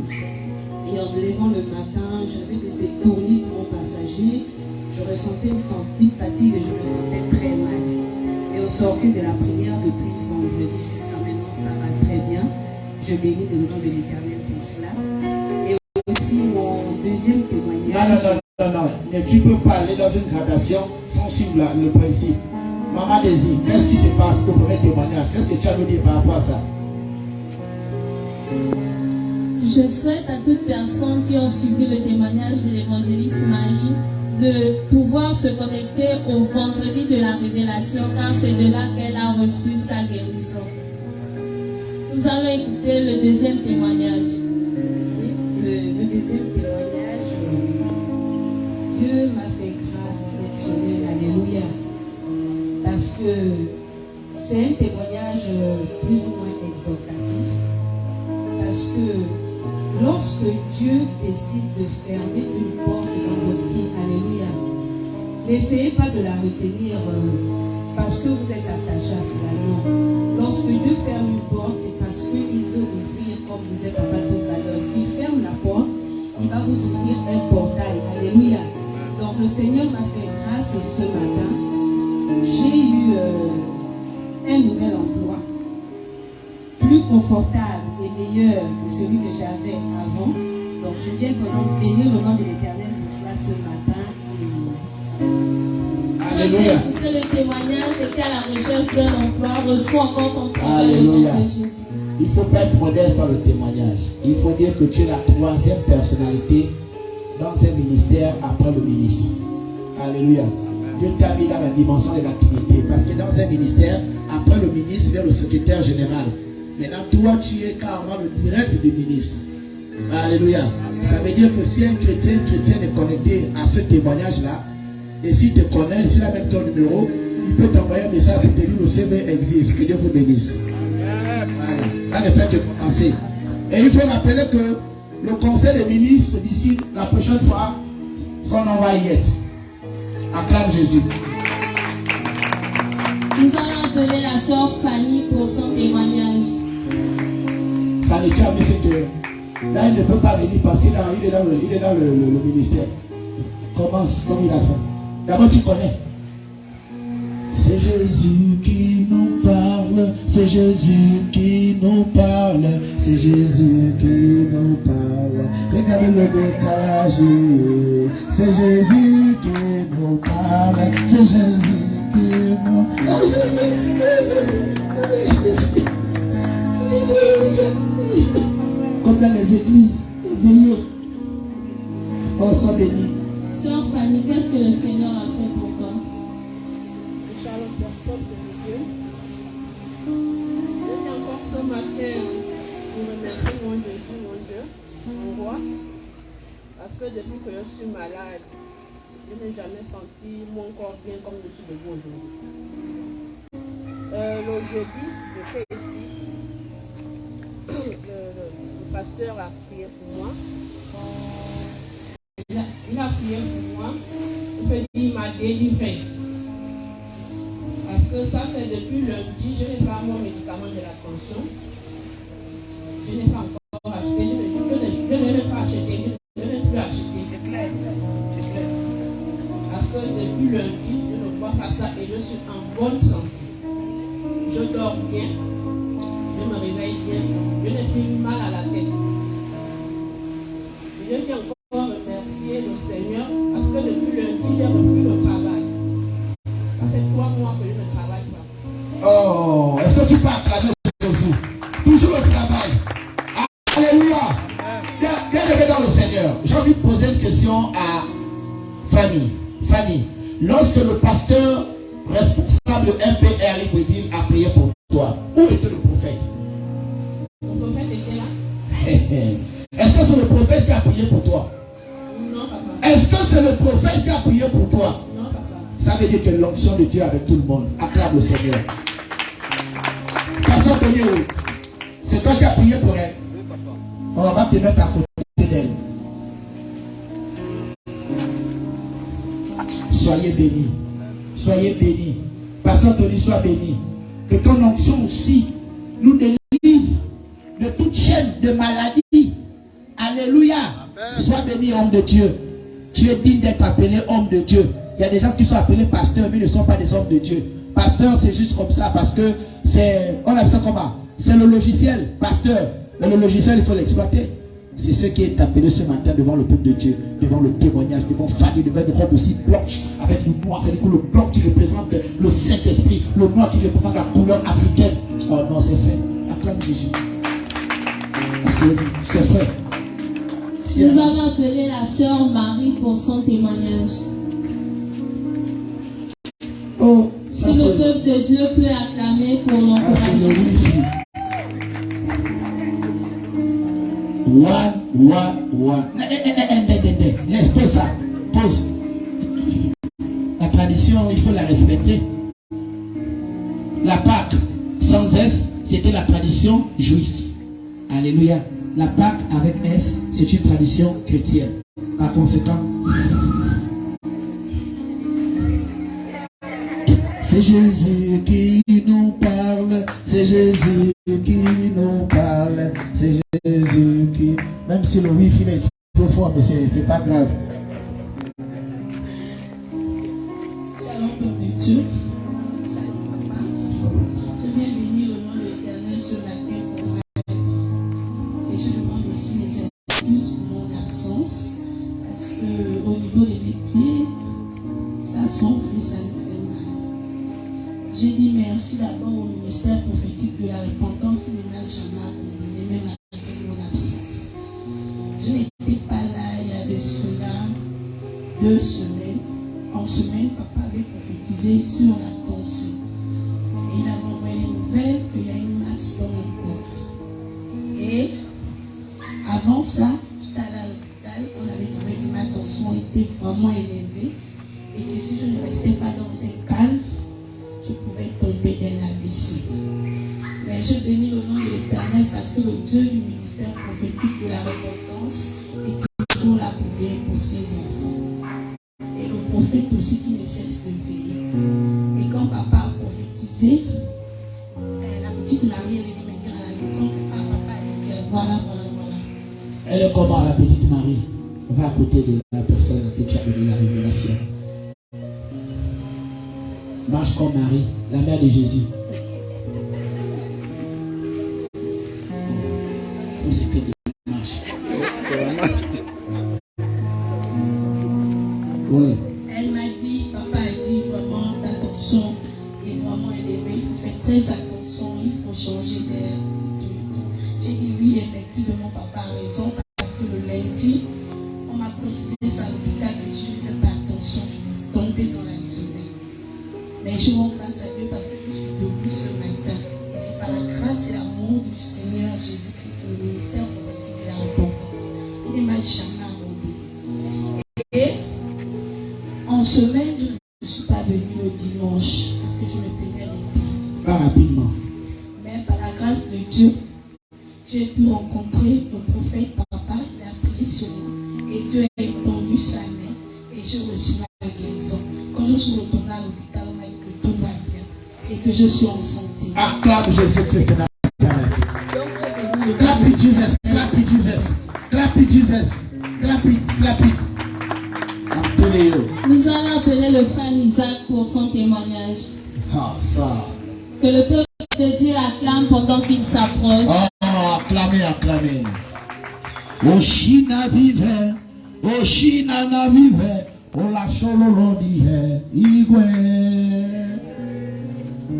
Speaker 4: Et en me levant le matin, j'avais des étourdissements passagers. Je ressentais une fatigue et je me sentais très mal. Et au sortir de la prière, depuis vendredi jusqu'à maintenant, ça va très bien. Je bénis le nom de l'Éternel pour cela. Et aussi mon deuxième témoignage.
Speaker 1: Non. Mais tu peux pas aller dans une gradation sans suivre le principe. Maman Désir, qu'est-ce qui se passe au premier témoignage? Qu'est-ce que tu as à nous dire par rapport à ça?
Speaker 3: Je souhaite à toutes personnes qui ont suivi le témoignage de l'évangéliste Maï de pouvoir se connecter au vendredi de la révélation, car c'est de là qu'elle a reçu sa guérison. Nous allons écouter le deuxième témoignage.
Speaker 4: Le deuxième témoignage, Dieu m'a fait grâce cette semaine, alléluia, parce que c'est un témoignage plus ou moins exhortatif, parce que lorsque Dieu décide de fermer une porte dans votre vie, alléluia, n'essayez pas de la retenir parce que vous êtes attaché à cela, non. Lorsque Dieu ferme une porte, c'est parce qu'il veut ouvrir, comme vous êtes en bas tout à l'heure. S'il ferme la porte, il va vous ouvrir un portail. Alléluia. Donc le Seigneur m'a fait grâce et ce matin, j'ai eu un nouvel emploi, plus confortable et meilleur que celui que j'avais avant. Donc je viens vraiment bénir le nom de l'Éternel pour cela ce matin.
Speaker 1: Alléluia.
Speaker 3: Le témoignage était à la recherche d'un emploi, reçoit encore ton travail au nom de Jésus.
Speaker 1: Il ne faut pas être modeste dans le témoignage. Il faut dire que tu es la 3e personnalité dans un ministère après le ministre. Alléluia. Dieu t'a mis dans la dimension de l'activité. Parce que dans un ministère, après le ministre, vient le secrétaire général. Maintenant, toi, tu es carrément le direct du ministre. Alléluia. Ça veut dire que si un chrétien est connecté à ce témoignage-là, et s'il te connaît, s'il a même ton numéro, il peut t'envoyer un message pour te dire le CV existe. Que Dieu vous bénisse. Voilà. Ça ne fait que commencer. Et il faut rappeler que le conseil des ministres d'ici la prochaine fois, son nom va y être. Acclame Jésus.
Speaker 3: Nous allons appeler la sœur Fanny pour son témoignage.
Speaker 1: Fanny, tu as vu ce que là, il ne peut pas venir parce qu'il est dans le ministère. Commence comme il a fait. D'abord, tu connais. C'est Jésus qui nous parle, c'est Jésus qui nous parle, c'est Jésus qui nous parle. Regardez le décalage. C'est Jésus qui nous parle, c'est Jésus qui nous parle. Comme dans les églises, éveillés. On s'en bénit.
Speaker 3: Sœur Fanny, qu'est-ce que le Seigneur a fait pour toi?
Speaker 5: Je viens encore ce matin pour remercier mon Jésus, mon Dieu, mon roi, parce que depuis que je suis malade, je n'ai jamais senti mon corps bien comme je suis debout aujourd'hui. Le jeudi, j'étais ici, le pasteur a prié pour moi. Il a prié pour moi, il m'a délivré. Parce que ça fait depuis lundi, je n'ai pas mon médicament de la tension. Je n'ai pas encore acheté, je ne l'ai pas acheté, je n'ai plus acheté. C'est clair, c'est clair. Parce que depuis lundi, je ne vois pas ça et je suis en bonne santé. Je dors bien, je me réveille bien, je n'ai plus mal à la tête. Je viens encore remercier le Seigneur parce que depuis lundi, j'ai repris le travail. Ça fait 3 mois que je ne travaille pas.
Speaker 1: Oh, est-ce que tu peux acclamer Jésus? Toujours le travail. Alléluia. Bien levé dans le Seigneur. J'ai envie de poser une question à Fanny. Fanny, lorsque le pasteur responsable MPR Libreville a prié pour toi, où était le prophète?
Speaker 5: Le prophète était là.
Speaker 1: Est-ce que c'est le prophète qui a prié pour toi?
Speaker 5: Non, papa.
Speaker 1: Est-ce que c'est le prophète qui a prié pour toi?
Speaker 5: Non, papa.
Speaker 1: Ça veut dire que l'onction de Dieu est avec tout le monde. Acclame le Seigneur. Pasteur Tony, c'est toi qui as prié pour elle. On va te mettre à côté d'elle. Soyez bénis. Soyez bénis. Pasteur Tony, sois béni. Que ton onction aussi nous délivre de toute chaîne de maladie. Alléluia. Sois béni, homme de Dieu. Tu es digne d'être appelé homme de Dieu. Il y a des gens qui sont appelés pasteurs, mais ils ne sont pas des hommes de Dieu. Pasteur, c'est juste comme ça parce que c'est, on appelle ça comment? C'est le logiciel, pasteur. Mais le logiciel, il faut l'exploiter. C'est ce qui est appelé ce matin devant le peuple de Dieu, devant le témoignage, devant Fanny, devant une robe aussi blanche, avec le noir. C'est-à-dire que le blanc qui représente le Saint-Esprit, le noir qui représente la couleur africaine. Oh non, c'est fait. Acclame Jésus. C'est fait.
Speaker 3: Nous allons appeler la sœur Marie pour son témoignage.
Speaker 1: Oh,
Speaker 3: si le peuple de Dieu peut acclamer pour l'encourager.
Speaker 1: Laisse ça. Pause. La tradition, il faut la respecter. La Pâque, sans S, c'était la tradition juive. Alléluia. La Pâque avec S, c'est une tradition chrétienne. Par conséquent, c'est Jésus qui nous parle, c'est Jésus qui nous parle, c'est Jésus qui... Même si le wifi est trop fort, mais c'est pas grave.
Speaker 4: Shalom, peuple de Dieu. Salut, papa. Je viens bénir le nom de l'Éternel ce matin pour ma vie. Et je demande aussi mes excuses pour mon absence, parce que au niveau de mes pieds, ça s'enfle, ça me fait mal. J'ai dit merci d'abord au ministère prophétique de la repentance qui ne m'a jamais abandonné, même avec mon absence. Je n'étais pas là il y a de cela 2 semaines. En semaine, papa avait prophétisé sur la tension. Et il avait envoyé une nouvelle qu'il y a une masse dans mon corps. Et avant ça, j'étais allée à l'hôpital, on avait trouvé que ma tension était vraiment élevée. Et que si je ne restais pas dans un calme, je pouvais tomber d'un AVC. Mais je bénis le nom de l'Éternel parce que le Dieu du ministère prophétique de la repentance est toujours là pour veiller pour ses enfants. Et le prophète aussi qui ne cesse de veiller. Et quand papa a prophétisé, la petite Marie est venue me dire à la maison que papa a dit que voilà.
Speaker 1: Elle est comment la petite Marie? Va à côté de la personne que tu as donné la révélation. Marche comme Marie, la mère de Jésus. C'est que des marches. Oui.
Speaker 4: Elle m'a dit, papa a dit vraiment ta tension est vraiment élevée, il faut faire très attention, il faut changer d'air. J'ai dit oui, effectivement, papa a raison, parce que le lundi, on m'a précisé ça à l'hôpital que si je ne fais pas attention, je vais tomber dans la semaine. Mais je rends grâce à Dieu parce que je suis debout ce matin. Et c'est par la grâce et l'amour du Seigneur Jésus-Christ, le ministère prophétique de la repentance. Il ne m'a jamais abandonné. Et en semaine, je ne suis pas venue le dimanche parce que je me plaignais les pieds.
Speaker 1: Pas rapidement.
Speaker 4: Mais par la grâce de Dieu, j'ai pu rencontrer le prophète papa, il a prié sur moi. Et Dieu a étendu sa main et j'ai reçu ma guérison. Quand je suis retournée à l'hôpital, on m'a dit que tout va bien et que je suis en santé.
Speaker 1: Acclame Jésus-Christ de Nazareth. Clap it, Jesus. Clap it, Jesus. Clap it, Jesus. Clap it, clap it.
Speaker 3: Nous allons appeler le frère Isaac pour son témoignage.
Speaker 1: Ah, ça.
Speaker 3: Que le peuple de Dieu acclame pendant qu'il s'approche.
Speaker 1: Oh, acclamez, acclamez. Oshina vive, Oshina na vive, Ola shololo dihe, Igwe.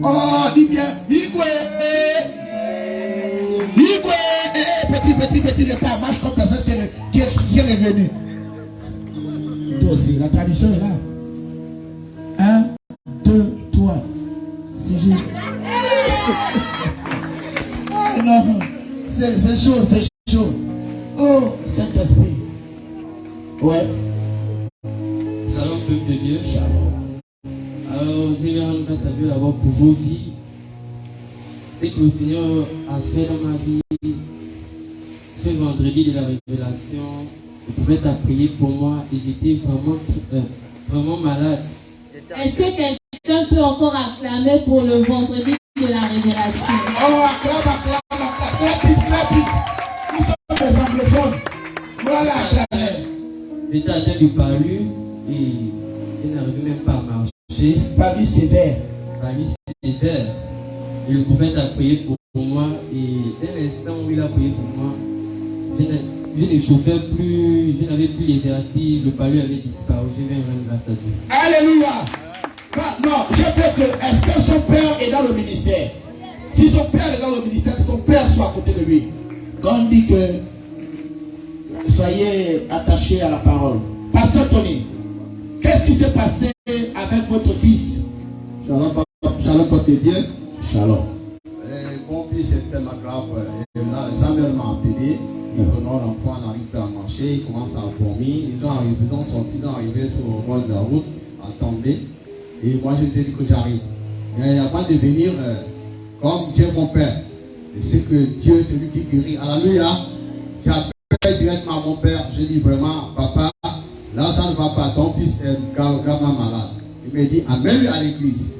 Speaker 1: Oh, dis bien, Igwe. Igwe. Petit départ, marche comme personne qui est revenu. Toi aussi, la tradition est là. 1, 2, 3. C'est juste. Oh non, c'est chaud, c'est chaud. Oh, Saint-Esprit. Ouais.
Speaker 6: Shalom, peuple de Dieu.
Speaker 1: Shalom.
Speaker 6: Alors, je vais rendre grâce à Dieu d'abord pour vos vies. Ce que le Seigneur a fait dans ma vie ce vendredi de la révélation. Le prophète a prié pour moi et j'étais vraiment malade.
Speaker 3: Est-ce que quelqu'un quelqu'un peut encore acclamer pour le vendredi de la révélation?
Speaker 1: Oh, acclame. Clap. Nous sommes des anglophones. Voilà, acclame.
Speaker 6: J'étais atteint du palu et je n'arrivais même pas à marcher.
Speaker 1: Palu sévère.
Speaker 6: Palu sévère. Et le prophète a prié pour moi et dès l'instant où il a prié pour moi, je ne chauffais plus, je n'avais plus les vertiges, le palu avait disparu. Je viens rendre grâce à Dieu.
Speaker 1: Alléluia. Non, je fais que, est-ce que son père est dans le ministère? Si son père est dans le ministère, que son père soit à côté de lui. Quand on dit que soyez attachés à la parole. Pasteur Tony, qu'est-ce qui s'est passé avec votre fils?
Speaker 7: Shalom, papa Dieu.
Speaker 1: Shalom.
Speaker 7: Mon fils était ma grave. Sa mère m'a appelé. L'enfant n'arrive pas à marcher, il commence à vomir. Ils sont arrivés sur le bord de la route, à tomber. Et moi, je lui ai dit que j'arrive. Mais avant de venir, comme Dieu mon père, je sais que Dieu est celui qui guérit. Alléluia. J'appelle directement mon père. Je dis vraiment, papa, là ça ne va pas. Ton fils est gravement malade. Il me dit, amène-le à l'église.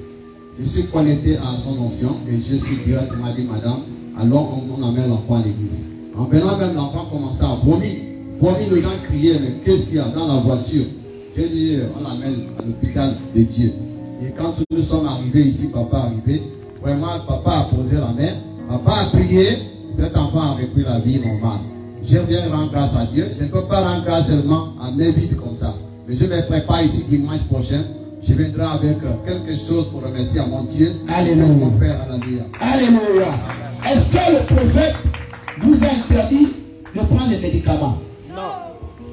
Speaker 7: Je suis connecté à son onction et je suis directement dit, madame, alors on amène l'enfant à l'église. En venant même, l'enfant commençait à vomir. Vomir, les gens criaient, mais qu'est-ce qu'il y a dans la voiture? J'ai dit, on l'amène à l'hôpital de Dieu. Et quand nous sommes arrivés ici, papa est arrivé, vraiment, papa a posé la main, papa a prié, cet enfant a repris la vie normale. Je viens rendre grâce à Dieu. Je ne peux pas rendre grâce seulement à mes vies comme ça. Mais je me prépare ici dimanche prochain. Je viendrai avec quelque chose pour remercier à mon Dieu.
Speaker 1: Alléluia.
Speaker 7: Mon Père, alléluia.
Speaker 1: Alléluia. Est-ce que le prophète vous a interdit de prendre les médicaments? Non.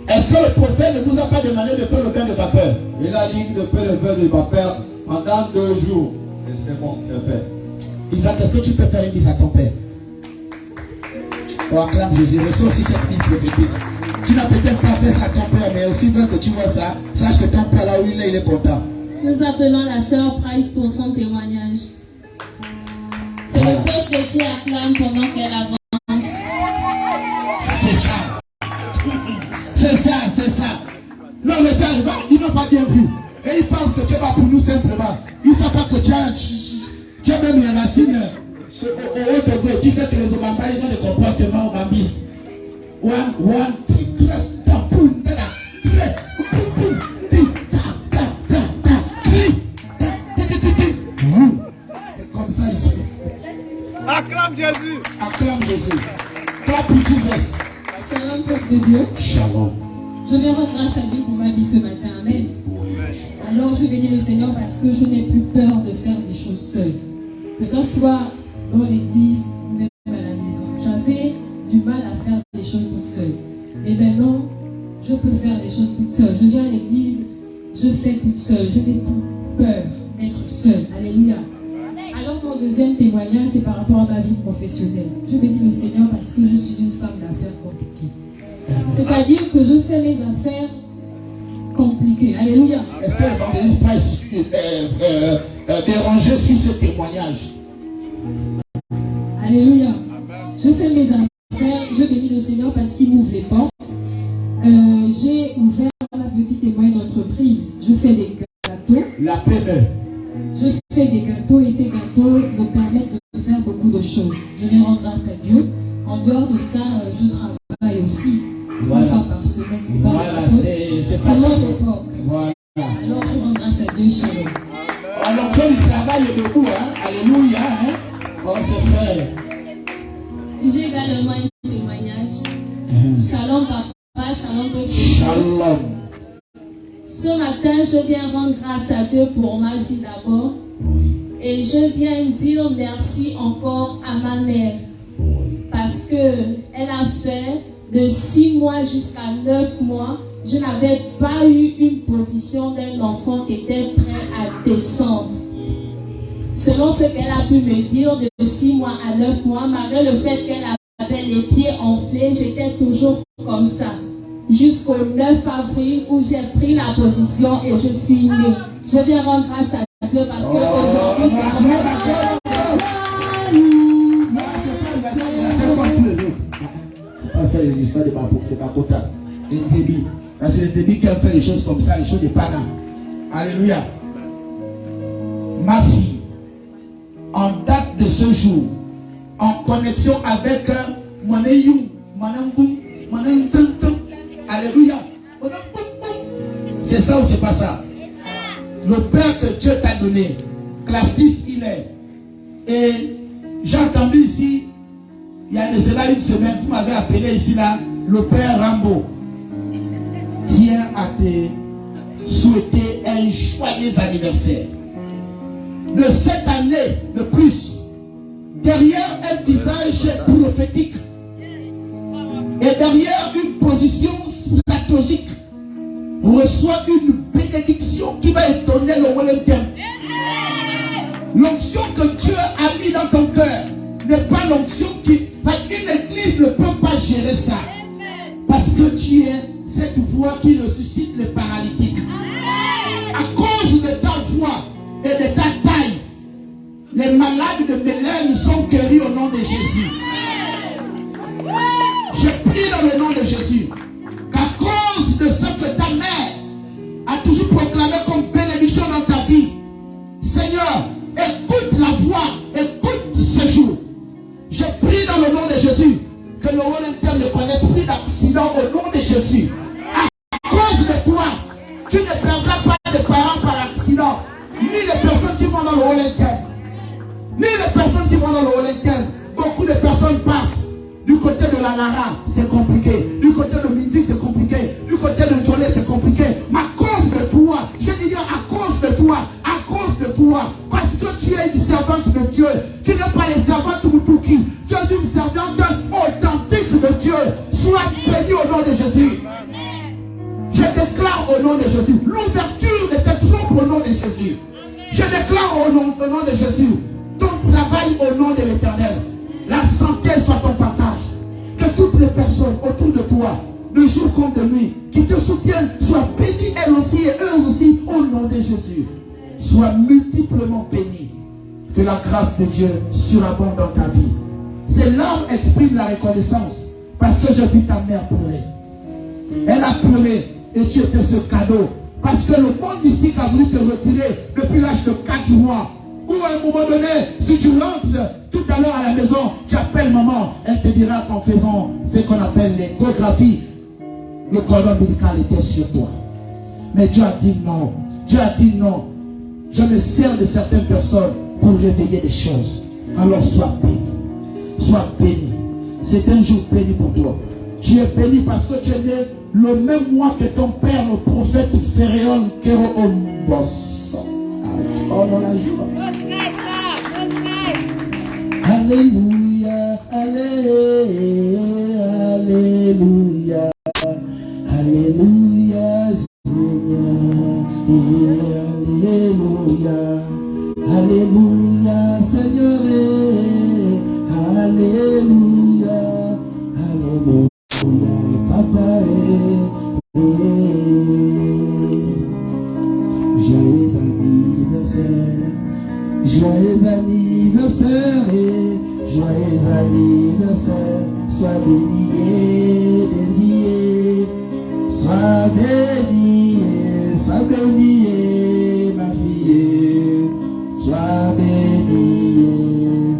Speaker 1: Est-ce que le prophète ne vous a pas demandé de faire le bain de vapeur?
Speaker 7: Il a dit de faire le bain de vapeur pendant 2 jours. Et c'est bon, c'est fait.
Speaker 1: Isaac, est-ce que tu peux faire une bise à ton père? Oh, acclame Jésus, reçois aussi cette bise prophétique. Tu n'as peut-être pas fait ça à ton père, mais aussi bien que tu vois ça, sache que ton père là où il est content.
Speaker 3: Nous appelons la sœur Price pour son témoignage. Que le peuple de Dieu acclame pendant qu'elle avance.
Speaker 1: C'est ça. C'est ça. Non, mais ils n'ont pas bien vu. Et ils pensent que tu es là pour nous simplement. Ils ne savent pas que tu as même les racines au haut de dos. Tu sais que les Obamba, ils ont des comportements obambistes. One, c'est comme ça ici.
Speaker 8: Acclame Jésus.
Speaker 1: Acclame Jésus. Clap pour Jesus.
Speaker 9: Shalom, peuple de Dieu.
Speaker 1: Shalom.
Speaker 9: Je vais rendre grâce à lui pour ma vie ce matin. Amen. Alors je bénis le Seigneur parce que je n'ai plus peur de faire des choses seule. Que ce soit dans l'église ou même à la maison. J'avais du mal à faire des choses toute seule. Et maintenant, je peux faire des choses toute seule. Je viens à l'église, je fais toute seule. Je n'ai plus peur d'être seule. Alléluia. Alors mon deuxième témoignage, c'est par rapport à ma vie professionnelle. Je bénis le Seigneur parce que je suis une femme d'affaires compliquée. C'est-à-dire que je fais mes affaires compliquées. Alléluia.
Speaker 1: Est-ce que l'évangéliste va être dérangé sur ce témoignage?
Speaker 9: Alléluia. Je fais mes affaires, je bénis le Seigneur parce qu'il m'ouvre les portes. J'ai ouvert ma petite et moyenne entreprise. Je fais des gâteaux.
Speaker 1: La PME.
Speaker 9: Je fais des gâteaux et ces gâteaux me permettent de faire beaucoup de choses. Je vais rendre grâce à Dieu. En dehors de ça, je travaille aussi.
Speaker 1: Voilà.
Speaker 9: 1 fois par semaine.
Speaker 1: Voilà, c'est pas
Speaker 9: mon époque.
Speaker 1: Voilà.
Speaker 9: Alors je rends grâce à Dieu chez nous.
Speaker 1: Alors, le travail est debout, hein? Alléluia, hein? Oh, c'est frère.
Speaker 3: J'ai également un témoignage. Shalom papa, shalom peuple.
Speaker 1: Shalom.
Speaker 3: Ce matin, je viens rendre grâce à Dieu pour ma vie d'abord. Et je viens dire merci encore à ma mère. Parce que elle a fait de 6 mois jusqu'à 9 mois. Je n'avais pas eu une position d'un enfant qui était prêt à descendre. Selon ce qu'elle a pu me dire, de 6 mois à 9 mois, malgré le fait qu'elle avait les pieds enflés, j'étais toujours comme ça. Jusqu'au 9 avril où j'ai pris la position et je suis née. Je viens rendre grâce à Dieu parce qu'aujourd'hui, c'est
Speaker 1: On fait l'histoire de Bakota. Les Zébi. Parce que les Zébi qui ont fait les choses comme ça, les choses de Pana. Alléluia. ma fille, en date de ce jour, en connexion avec mon Eyou, mon Ambou, mon Antantan, alléluia. C'est ça ou c'est pas ça? Le Père que Dieu t'a donné, classe 10 il est. Et j'ai entendu ici, il y a de cela une semaine, vous m'avez appelé ici là, le Père Rambo. Tiens à te souhaiter un joyeux anniversaire. De cette année de plus, derrière un visage prophétique et derrière une position stratégique, reçoit une bénédiction qui va étonner le Wellington. L'onction que Dieu a mis dans ton cœur n'est pas l'onction qui... Une église ne peut pas gérer ça. Parce que tu es cette voix qui ressuscite les paralytiques. À cause de ta voix et de ta taille, les malades de Bélène sont guéris au nom de Jésus. Je prie dans le nom de Jésus qu'à cause de ce que ta mère a toujours proclamé comme bénédiction dans ta vie, Seigneur, écoute la voix, écoute ce jour. Je prie dans le nom de Jésus que le Wellington ne connaisse plus d'accident au nom de Jésus. À cause de toi, tu ne perdras pas de parents par accident, ni les personnes qui vont dans le Wellington. Ni les personnes qui vont dans le Wellington. Beaucoup de personnes partent. Du côté de la Lara, c'est compliqué. Du côté de Midi, c'est compliqué. Du côté de Jolé, c'est compliqué. Mais à cause de toi, je dis bien à cause de toi, parce que tu es une servante de Dieu. Tu n'es pas une servante Mutuki. Tu es une servante authentique de Dieu. Sois béni au nom de Jésus. Je déclare au nom de Jésus l'ouverture de tes trompes au nom de Jésus. Je déclare au nom de Jésus ton travail au nom de l'Éternel. La santé soit ton partage. Que toutes les personnes autour de toi, de jour comme de nuit, qui te soutiennent, soient bénies elles aussi et eux aussi au nom de Jésus. Sois multiplement bénis. Que la grâce de Dieu surabonde dans ta vie. Ces larmes expriment la reconnaissance parce que j'ai vu ta mère pleurer. Elle a pleuré et tu étais ce cadeau. Parce que le monde ici a voulu te retirer depuis l'âge de 4 mois. Ou à un moment donné, si tu rentres tout à l'heure à la maison, tu appelles maman, elle te dira qu'en faisant ce qu'on appelle l'échographie, le cordon médical était sur toi. Mais Dieu a dit non. Dieu a dit non. Je me sers de certaines personnes pour réveiller des choses. Alors sois béni. Sois béni. C'est un jour béni pour toi. Tu es béni parce que tu es né le même mois que ton père, le prophète Féréon Kéro Ombos. Oh non, la joie. Alléluia, alléluia, alléluia, Seigneur, alléluia, alléluia, Seigneur, alléluia, alléluia, Papa, joyeux anniversaire, joyeux anniversaire, joyeux anniversaire, sois béni et désiré, sois béni, ma fille, sois béni,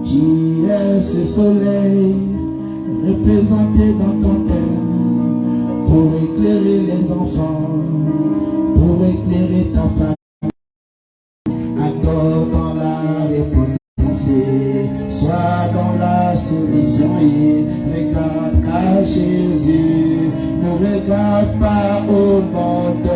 Speaker 1: tu es ce soleil représenté dans ton cœur pour éclairer les enfants, pour éclairer ta femme. Encore dans la réponse, sois dans la solution et regarde à Jésus. Ne regarde pas au monde,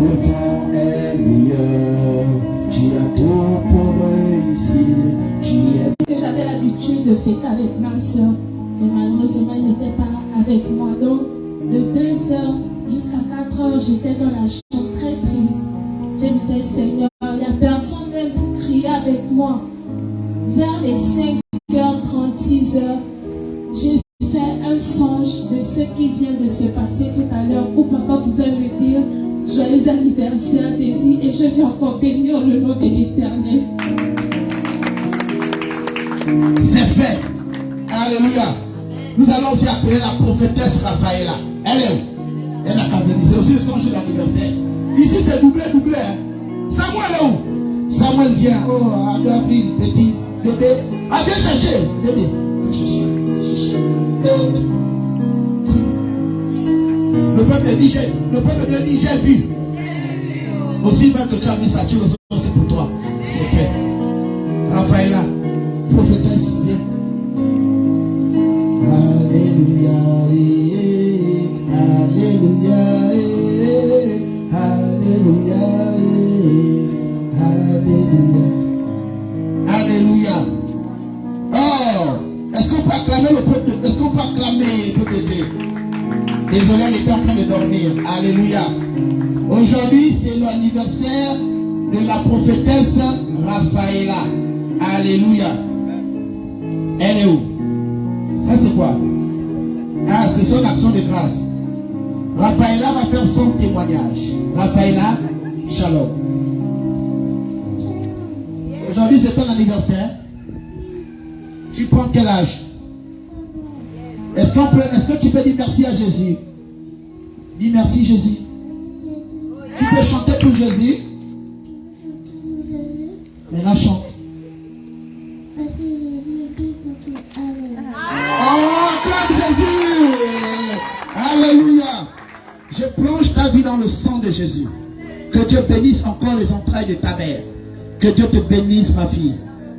Speaker 1: le vent est meilleur. Tu as tout pour réussir. Tu es...
Speaker 3: J'avais l'habitude de fêter avec ma soeur, mais malheureusement elle n'était pas avec moi. Donc de 2h jusqu'à 4h, j'étais dans la chambre très triste. Je disais, Seigneur, il n'y a personne même pour crier avec moi. Vers les 5h, 36h, j'ai fait un songe de ce qui vient de se passer tout à l'heure, où papa pouvait me dire joyeux anniversaire, Daisy, et je vais encore bénir le nom de l'Éternel.
Speaker 1: C'est fait. Alléluia. Nous allons aussi appeler la prophétesse Raphaëla. Elle est où? Elle n'a qu'à venir. C'est aussi le songe d'anniversaire. Ici c'est doublé. Hein. Samuel est où? Samuel vient. Oh, à David, petit bébé. Ah, viens chercher. Bébé. Viens chercher. Le peuple dit, j'ai vu. Aussi bien que tu as mis ça, tu le sais, c'est pour toi. C'est fait. Raphaëla, prophétesse, viens. Alléluia. Alléluia. Alléluia. Alléluia. Alléluia. Oh, est-ce qu'on peut acclamer le peuple? Est-ce qu'on peut acclamer le peuple? Désolé, elle était en train de dormir. Alléluia. Aujourd'hui, c'est l'anniversaire de la prophétesse Raphaëla. Alléluia. Elle est où? Ça, c'est quoi? Ah, c'est son action de grâce. Raphaëla va faire son témoignage. Raphaëla, shalom. Aujourd'hui, c'est ton anniversaire. Tu prends quel âge? Est-ce que tu peux dire merci à Jésus? Dis merci Jésus. Tu peux chanter pour Jésus? Maintenant chante. Oh, acclame Jésus. Alléluia. Je plonge ta vie dans le sang de Jésus. Que Dieu bénisse encore les entrailles de ta mère. Que Dieu te bénisse, ma fille.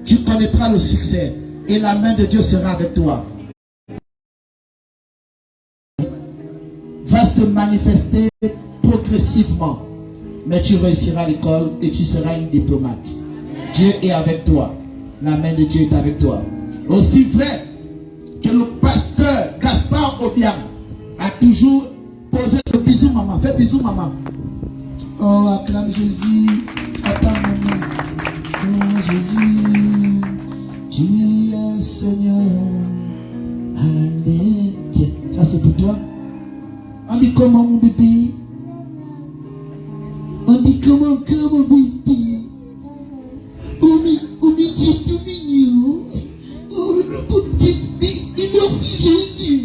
Speaker 1: Tu connaîtras le succès. Et la main de Dieu sera avec toi. Va se manifester progressivement. Mais tu réussiras à l'école et tu seras une diplomate. Dieu est avec toi. La main de Dieu est avec toi. Aussi vrai que le pasteur Gaspard Obiang a toujours posé le bisou maman. Fais bisou maman. Oh, acclame Jésus. Attends maman. Oh Jésus, tu es Seigneur. Allez. Tiens, ça c'est pour toi. On dit comment mon bébé? On dit comment mon bébé? Oumi, tu es tout mignon. Oh, le petit, il est aussi Jésus.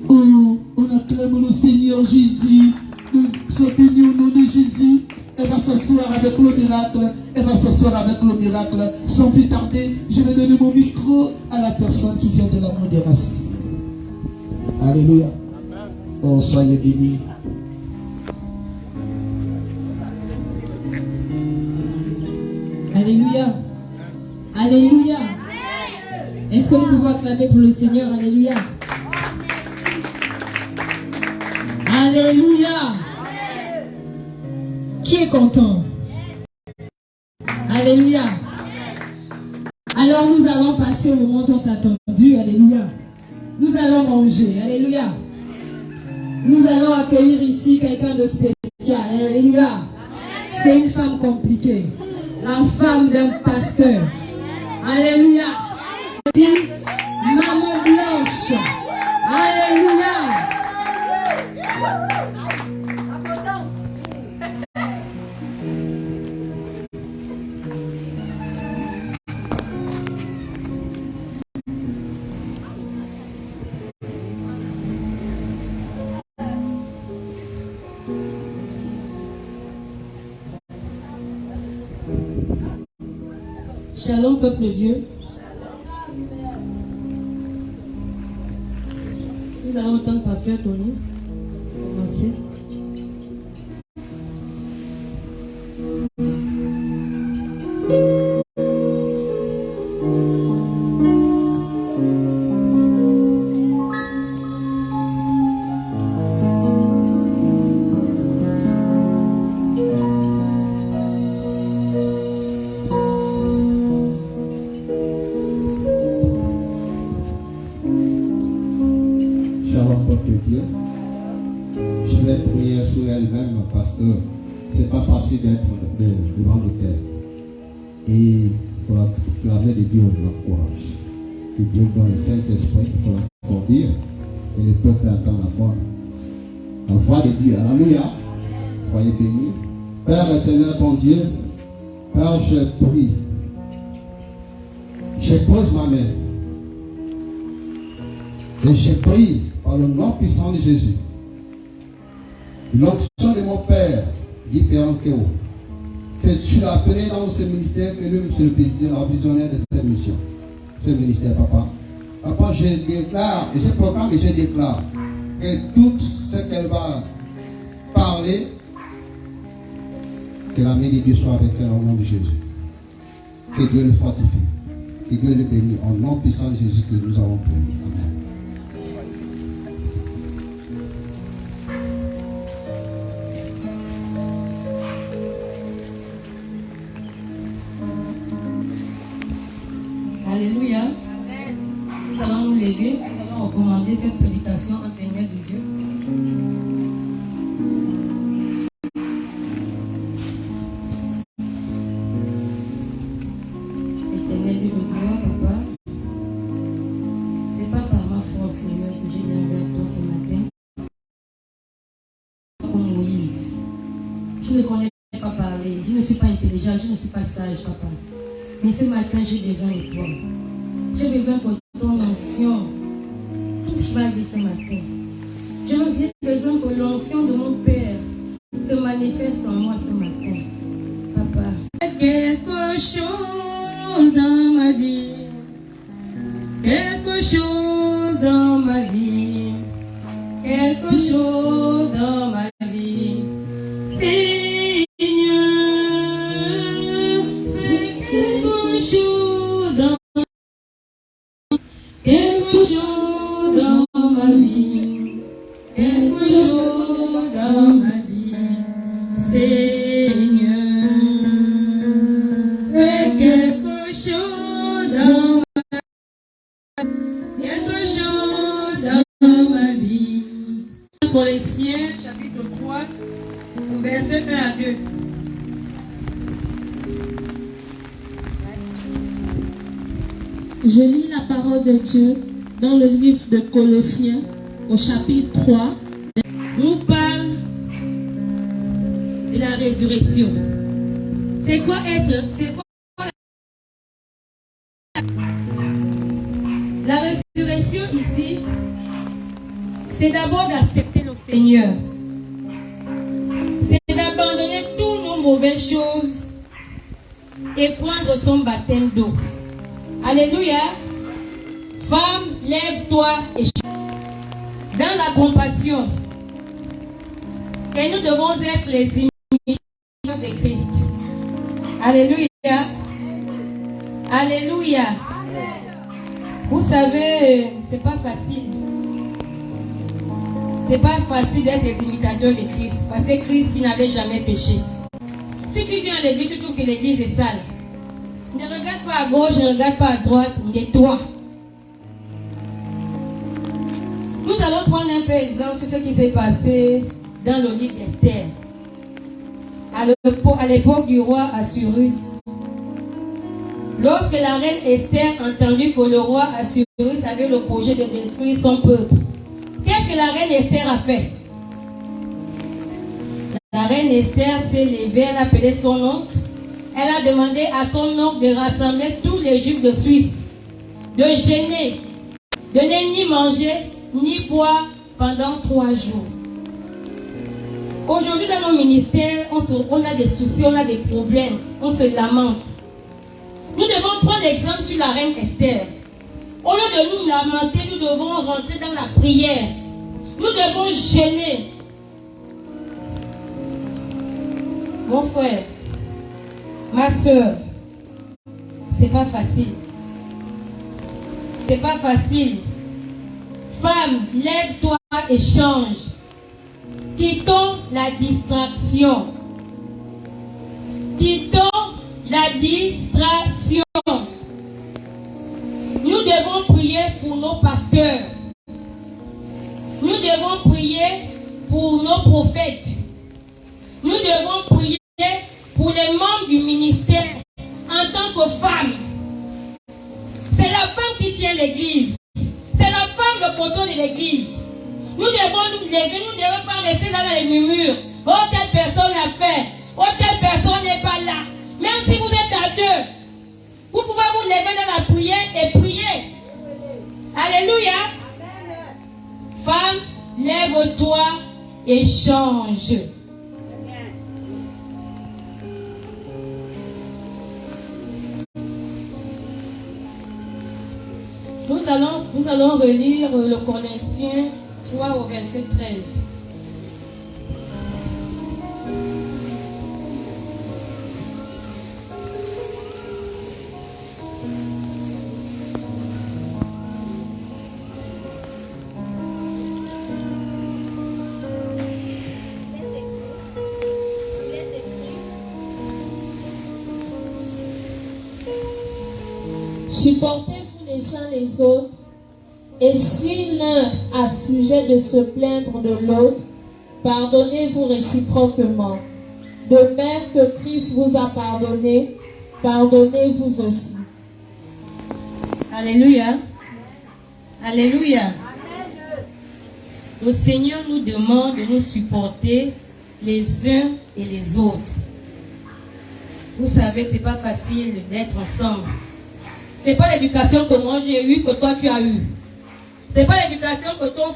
Speaker 1: Oh, on acclame le Seigneur Jésus. Sois béni au nom de Jésus. Elle va s'asseoir avec le miracle. Elle va s'asseoir avec le miracle. Sans plus tarder, je vais donner mon micro à la personne qui vient de la modération. Alléluia. Oh, soyez bénis.
Speaker 9: Alléluia. Alléluia. Est-ce que nous pouvons acclamer pour le Seigneur? Alléluia. Alléluia. Qui est content? Alléluia. Alors nous allons passer au moment tant attendu. Alléluia. Nous allons manger. Alléluia. Nous allons accueillir ici quelqu'un de spécial. Alléluia. C'est une femme compliquée. La femme d'un pasteur. Alléluia. Maman Blanche. Alléluia. Shalom, peuple de Dieu. Nous allons entendre Pasteur Tony commencer.
Speaker 7: D'être devant l'autel et pour acclamer de Dieu de la courage. Que Dieu donne le Saint-Esprit pour la conduire et le peuple attend la voix de Dieu. Alléluia. Soyez bénis. Père éternel, bon Dieu, Père, je prie. Je pose ma main et je prie par le nom puissant de Jésus. L'onction de mon Père. différents Théo. Je suis appelé dans ce ministère que lui, monsieur le président, la visionnaire de cette mission. Ce ministère, papa. Papa, je déclare, et je proclame et je déclare que tout ce qu'elle va parler, que la main de Dieu soit avec elle au nom de Jésus. Que Dieu le fortifie. Que Dieu le bénisse. Au nom puissant de Jésus que nous avons prié. Amen.
Speaker 9: Alléluia. Nous allons nous lever, nous allons recommander cette prédication en témoin de Dieu. Éternel Dieu de gloire, papa, c'est pas par ma force, Seigneur, que j'ai viens vers toi ce matin. Comme Moïse, je ne connais pas parler, je ne suis pas intelligent, je ne suis pas sage, papa. Mais ce matin, j'ai besoin de toi. J'ai besoin que ton onction touche ma vie ce matin. J'ai besoin que l'onction de mon Père se manifeste en moi ce matin. Papa. Quelque chose dans ma vie. Quelque chose dans ma vie. Quelque chose dans ma vie. Seigneur, quelque chose dans ma vie, quelque chose dans ma vie, Seigneur, fais quelque chose dans ma vie. Colossiens chapitre 3, verset 1 à 2.
Speaker 3: Je lis la parole de Dieu dans le livre de Colossiens au chapitre 3.
Speaker 9: Nous parle de la résurrection. C'est quoi la résurrection ici? C'est d'abord d'accepter le Seigneur. C'est d'abandonner toutes nos mauvaises choses et prendre son baptême d'eau. Alléluia. Femme, lève-toi et chante. Dans la compassion. Et nous devons être les imitateurs de Christ. Alléluia. Alléluia. Vous savez, c'est pas facile. C'est pas facile d'être des imitateurs de Christ. Parce que Christ, il n'avait jamais péché. Si tu viens à l'église, tu trouves que l'église est sale. Ne regarde pas à gauche, ne regarde pas à droite, nettoie. Nous allons prendre un peu exemple sur ce qui s'est passé dans le livre d'Esther. À l'époque du roi Assuérus. Lorsque la reine Esther entendit que le roi Assuérus avait le projet de détruire son peuple, qu'est-ce que la reine Esther a fait? La reine Esther s'est levée, elle a appelé son oncle. Elle a demandé à son oncle de rassembler tous les juifs de Suisse, de jeûner, de ne ni manger ni boire pendant 3 jours. Aujourd'hui dans nos ministères, on a des soucis, on a des problèmes, on se lamente. Nous devons prendre l'exemple sur la reine Esther. Au lieu de nous lamenter, nous devons rentrer dans la prière. Nous devons jeûner. Mon frère, ma soeur, c'est pas facile. C'est pas facile. Femme, lève-toi et change. Quittons la distraction. Quittons la distraction. Nous devons prier pour nos pasteurs. Nous devons prier pour nos prophètes. Nous devons prier pour les membres du ministère en tant que femmes. C'est la femme qui tient l'église. C'est la femme le poteau de l'église. Nous devons nous lever, nous ne devons pas rester dans les murmures. Oh, telle personne a fait. Oh, telle personne n'est pas là. Même si vous êtes à 2, vous pouvez vous lever dans la prière et prier. Alléluia. Femme, lève-toi et change. Nous allons relire le Colossiens 3 au verset 13.
Speaker 3: Supportez-vous les uns les autres, et si l'un a sujet de se plaindre de l'autre, pardonnez-vous réciproquement. De même que Christ vous a pardonné, pardonnez-vous aussi.
Speaker 10: Alléluia. Alléluia. Le Seigneur nous demande de nous supporter les uns et les autres. Vous savez, c'est pas facile d'être ensemble. C'est pas l'éducation que moi j'ai eue que toi tu as eue. C'est pas l'éducation que ton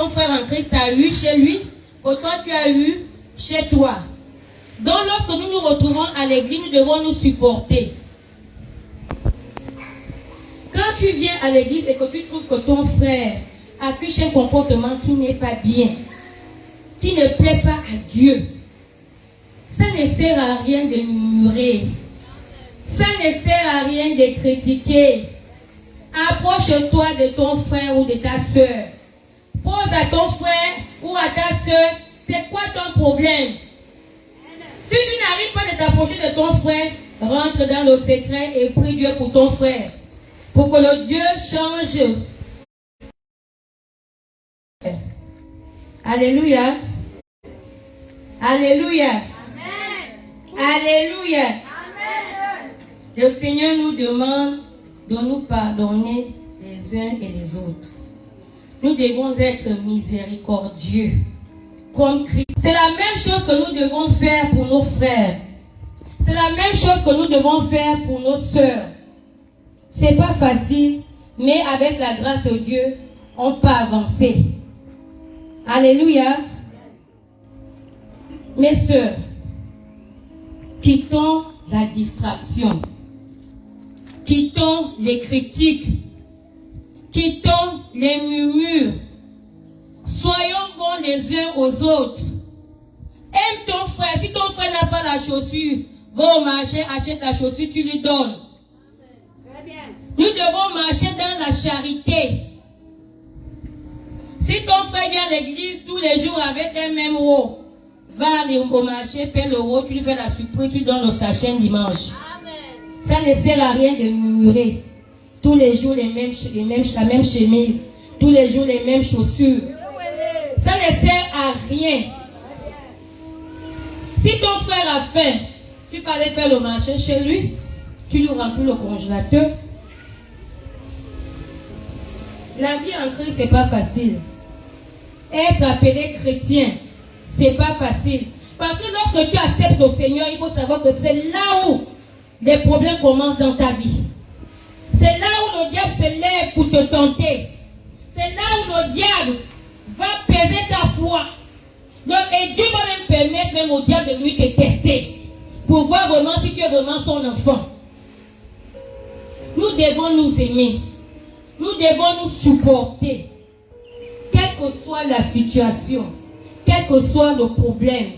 Speaker 10: frère en Christ a eue chez lui que toi tu as eue chez toi. Donc lorsque nous nous retrouvons à l'église, nous devons nous supporter. Quand tu viens à l'église et que tu trouves que ton frère affiche un comportement qui n'est pas bien, qui ne plaît pas à Dieu, ça ne sert à rien de murmurer. Ça ne sert à rien de critiquer. Approche-toi de ton frère ou de ta soeur. Pose à ton frère ou à ta soeur, c'est quoi ton problème? Si tu n'arrives pas à t'approcher de ton frère, rentre dans le secret et prie Dieu pour ton frère. Pour que le Dieu change. Alléluia. Alléluia. Amen. Alléluia. Amen. Le Seigneur nous demande de nous pardonner les uns et les autres. Nous devons être miséricordieux comme Christ. C'est la même chose que nous devons faire pour nos frères. C'est la même chose que nous devons faire pour nos sœurs. C'est pas facile, mais avec la grâce de Dieu, on peut avancer. Alléluia. Mes sœurs, quittons la distraction. Quittons les critiques. Quittons les murmures. Soyons bons les uns aux autres. Aime ton frère. Si ton frère n'a pas la chaussure, va au marché, achète la chaussure, tu lui donnes. Nous devons marcher dans la charité. Si ton frère vient à l'église tous les jours avec un même eau, va aller au marché, paie l'euro, tu lui fais la surprise, tu donnes le sachet dimanche. Ça ne sert à rien de murmurer. Tous les jours la même chemise. Tous les jours les mêmes chaussures. Ça ne sert à rien. Si ton frère a faim, tu peux aller faire le marché chez lui, tu lui remplis le congélateur. La vie en Christ, c'est pas facile. Être appelé chrétien, c'est pas facile. Parce que lorsque tu acceptes le Seigneur, il faut savoir que c'est là où les problèmes commencent dans ta vie. C'est là où le diable se lève pour te tenter. C'est là où le diable va peser ta foi. Et Dieu va même permettre même au diable de lui te tester. Pour voir vraiment si tu es vraiment son enfant. Nous devons nous aimer. Nous devons nous supporter. Quelle que soit la situation, quel que soit le problème,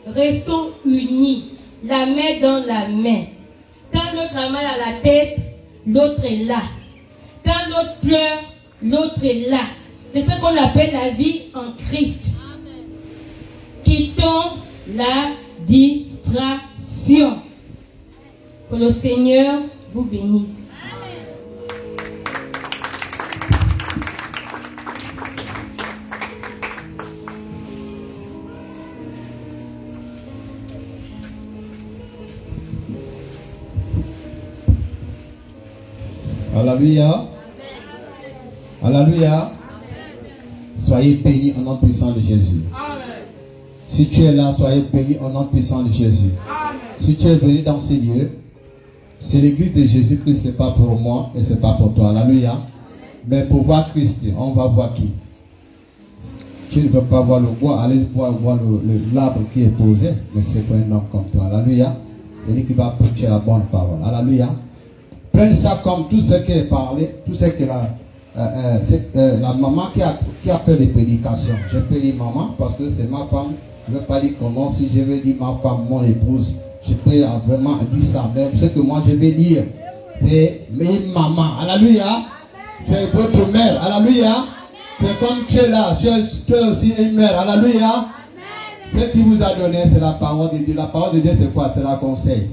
Speaker 10: restons unis, la main dans la main. Quand l'autre a mal à la tête, l'autre est là. Quand l'autre pleure, l'autre est là. C'est ce qu'on appelle la vie en Christ. Quittons la distraction. Que le Seigneur vous bénisse.
Speaker 7: Alléluia. Alléluia. Soyez bénis au nom puissant de Jésus. Amen. Si tu es là, soyez bénis au nom puissant de Jésus. Amen. Si tu es venu dans ces lieux, c'est l'église de Jésus-Christ, ce n'est pas pour moi et ce n'est pas pour toi. Alléluia. Mais pour voir Christ, on va voir qui. Tu ne peux pas voir le bois, allez voir l'arbre qui est posé, mais c'est pas un homme comme toi. Alléluia. Il dit qu'il va prêcher la bonne parole. Alléluia. prenne ça comme tout ce qui est parlé, tout ce que la maman qui a fait des prédications. Je peux dire maman parce que c'est ma femme. Je ne veux pas dire comment. Si je veux dire ma femme, mon épouse, je peux vraiment dire ça même. Ce que moi je vais dire, c'est mes mamans. Alléluia. C'est votre mère. Alléluia. C'est comme tu es là. Tu es aussi une mère. Alléluia. Ce qui vous a donné, c'est la parole de Dieu. La parole de Dieu, c'est quoi? C'est la conseil.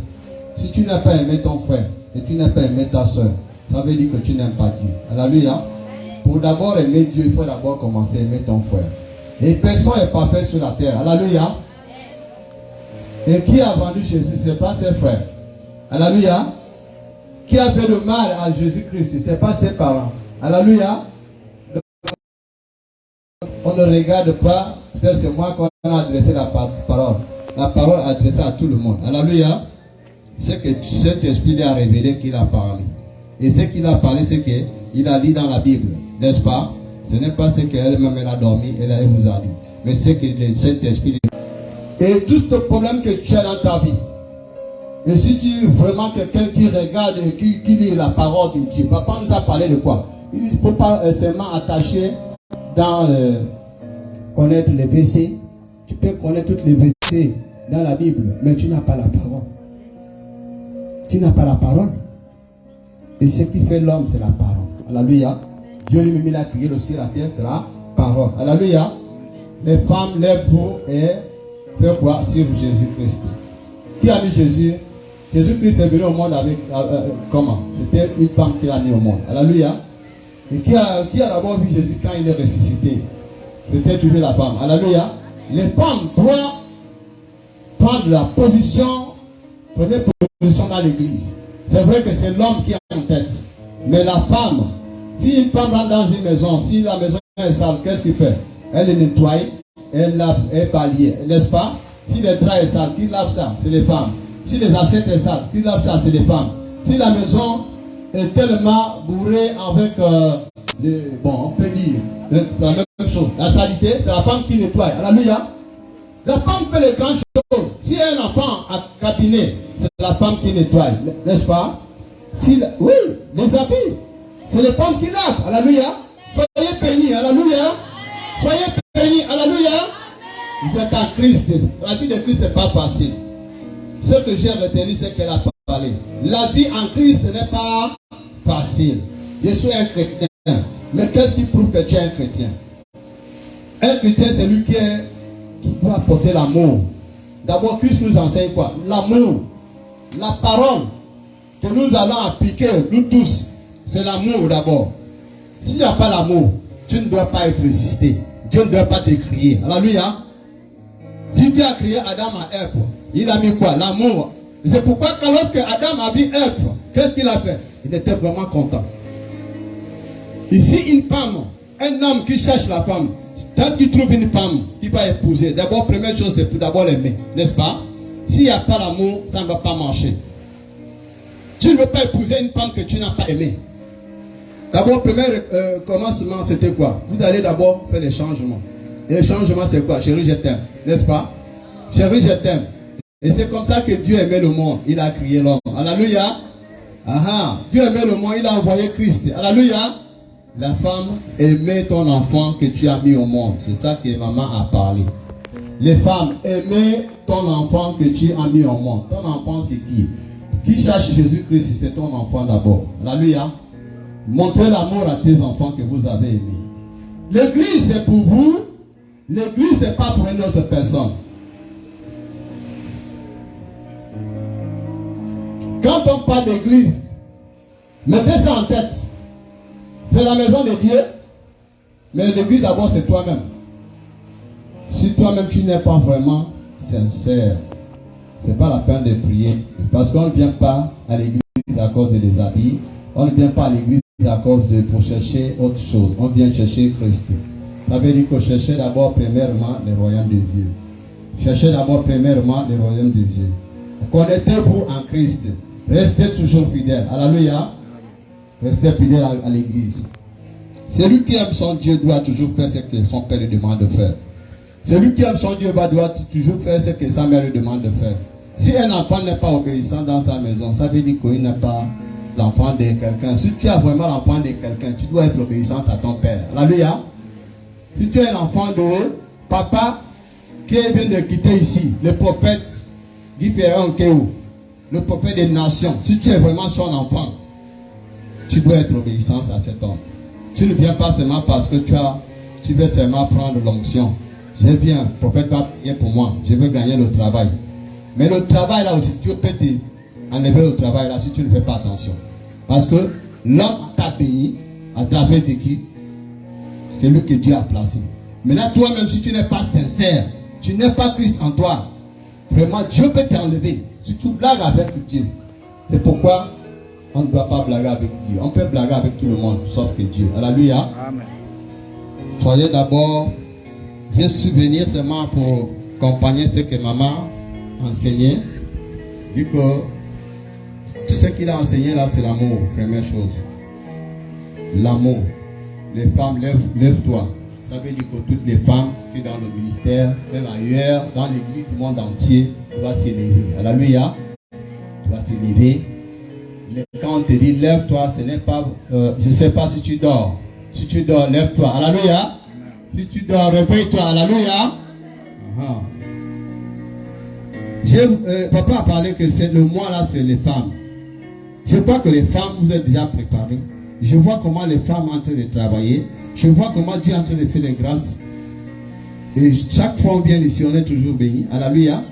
Speaker 7: Si tu n'as pas aimé ton frère et tu n'as pas aimé ta soeur, ça veut dire que tu n'aimes pas Dieu. Alléluia. Pour d'abord aimer Dieu, il faut d'abord commencer à aimer ton frère. Et personne n'est parfait sur la terre. Alléluia. Et qui a vendu Jésus, ce n'est pas ses frères. Alléluia. Qui a fait le mal à Jésus-Christ, ce n'est pas ses parents. Alléluia. On ne regarde pas, peut-être c'est moi qu'on a adressé la parole. La parole adressée à tout le monde. Alléluia. C'est que cet esprit a révélé qu'il a parlé. Et ce qu'il a parlé, c'est qu'il a dit dans la Bible. N'est-ce pas? Ce n'est pas ce qu'elle-même elle a dormi, elle vous a dit. Mais c'est que le Saint-Esprit. Et tout ce problème que tu as dans ta vie. Et si tu es vraiment quelqu'un qui regarde et qui lit la parole de Dieu, papa nous a parlé de quoi? Il ne faut pas seulement attacher dans connaître les versets. Tu peux connaître toutes les versets dans la Bible, mais tu n'as pas la parole. Tu n'as pas la parole. Et ce qui fait l'homme, c'est la parole. Alléluia. Dieu lui-même, il a créé le ciel, la terre, c'est la parole. Alléluia. Les femmes lèvent-vous et font quoi? Sur Jésus-Christ. Qui a mis Jésus? Jésus-Christ est venu au monde avec comment? C'était une femme qui l'a mis au monde. Alléluia. Et qui a d'abord vu Jésus quand il est ressuscité? C'était toujours la femme. Alléluia. Les femmes doivent prendre la position, prenez position dans l'église. C'est vrai que c'est l'homme qui est en tête. Mais la femme, si une femme rentre dans une maison, si la maison est sale, qu'est-ce qu'il fait? Elle est nettoie, elle lave, elle balaye, n'est-ce pas? Si les draps sont sales, qui lave ça? C'est les femmes. Si les assiettes sont sales, qui lave ça? C'est les femmes. Si la maison est tellement bourrée avec, on peut dire, la même chose. La saleté, c'est la femme qui nettoie. Alléluia. La femme fait les grandes choses. Si un enfant a cabinet, c'est la femme qui nettoie, n'est-ce pas? Oui, les habits, c'est les femmes qui lavent. Alléluia. Soyez bénis. Alléluia. Soyez bénis. Alléluia. Vous êtes en Christ. La vie de Christ n'est pas facile. Ce que j'ai retenu, c'est qu'elle a parlé. La vie en Christ n'est pas facile. Je suis un chrétien. Mais qu'est-ce qui prouve que tu es un chrétien? Un chrétien, c'est lui qui doit apporter l'amour. D'abord, Christ nous enseigne quoi? L'amour. La parole que nous allons appliquer, nous tous, c'est l'amour d'abord. S'il n'y a pas l'amour, tu ne dois pas être résisté. Dieu ne doit pas te crier. Alléluia. Si Dieu a créé Adam à Ève, il a mis quoi? L'amour. C'est pourquoi quand lorsque Adam a vu Ève, qu'est-ce qu'il a fait? Il était vraiment content. Ici, une femme, un homme qui cherche la femme, tant qu'il trouve une femme qui va épouser, d'abord, première chose, c'est pour d'abord l'aimer, n'est-ce pas? S'il n'y a pas l'amour, ça ne va pas marcher. Tu ne veux pas épouser une femme que tu n'as pas aimée. D'abord, premier commencement, c'était quoi? Vous allez d'abord faire les changements. Et les changements, c'est quoi? Chérie, je t'aime, n'est-ce pas? Chérie, je t'aime. Et c'est comme ça que Dieu aimait le monde. Il a créé l'homme. Alléluia. Aha. Dieu aimait le monde. Il a envoyé Christ. Alléluia. La femme aimait ton enfant que tu as mis au monde. C'est ça que maman a parlé. Les femmes aimez ton enfant que tu as mis au monde. Ton enfant, c'est qui? Qui cherche Jésus-Christ, c'est ton enfant d'abord. Alléluia. Montrez l'amour à tes enfants que vous avez aimés. L'église, c'est pour vous. L'église, c'est pas pour une autre personne. Quand on parle d'église, mettez ça en tête. C'est la maison de Dieu. Mais l'église, d'abord, c'est toi-même. Si toi-même, tu n'es pas vraiment sincère, ce n'est pas la peine de prier. Parce qu'on ne vient pas à l'église à cause des habits. On ne vient pas à l'église à cause pour chercher autre chose. On vient chercher Christ. Ça veut dire que cherchez d'abord premièrement le royaume de Dieu. Cherchez d'abord premièrement le royaume de Dieu. Connectez-vous en Christ. Restez toujours fidèle. Alléluia. Restez fidèle à l'église. Celui qui aime son Dieu doit toujours faire ce que son père lui demande de faire. Celui qui aime son Dieu doit toujours faire ce que sa mère lui demande de faire. Si un enfant n'est pas obéissant dans sa maison, ça veut dire qu'il n'a pas l'enfant de quelqu'un, si tu es vraiment l'enfant de quelqu'un, tu dois être obéissant à ton père. Alléluia. Si tu es l'enfant de papa qui vient de quitter ici, le prophète Guy Ferrand Kéou, le prophète des nations, si tu es vraiment son enfant, tu dois être obéissant à cet homme. Tu ne viens pas seulement parce que tu veux seulement prendre l'onction. Je viens, le prophète va prier pour moi, je veux gagner le travail. Mais le travail là aussi, Dieu peut t'enlever le travail là si tu ne fais pas attention. Parce que l'homme t'a béni à travers de qui? C'est lui que Dieu a placé. Maintenant, toi-même, si tu n'es pas sincère, tu n'es pas Christ en toi, vraiment, Dieu peut t'enlever. Si tu blagues avec Dieu, c'est pourquoi on ne doit pas blaguer avec Dieu. On peut blaguer avec tout le monde, sauf que Dieu. Alléluia. Amen. Soyez d'abord, je suis venu seulement pour accompagner ce que maman enseignait. Vu que tout ce qu'il a enseigné là, c'est l'amour, première chose. L'amour. Les femmes, lève-toi. Ça veut dire que toutes les femmes qui sont dans le ministère, même ailleurs, dans l'église du monde entier, doivent s'élever. Alléluia. Tu dois s'élever. Quand on te dit lève-toi, ce n'est pas, je ne sais pas si tu dors. Si tu dors, lève-toi. Alléluia. Si tu dors, réveille-toi. Alléluia. Papa a parlé que c'est le mois là, c'est les femmes. Je crois que les femmes, vous êtes déjà préparées. Je vois comment les femmes sont en train de travailler. Je vois comment Dieu est en train de faire les grâces. Et chaque fois on vient ici, on est toujours béni. Alléluia.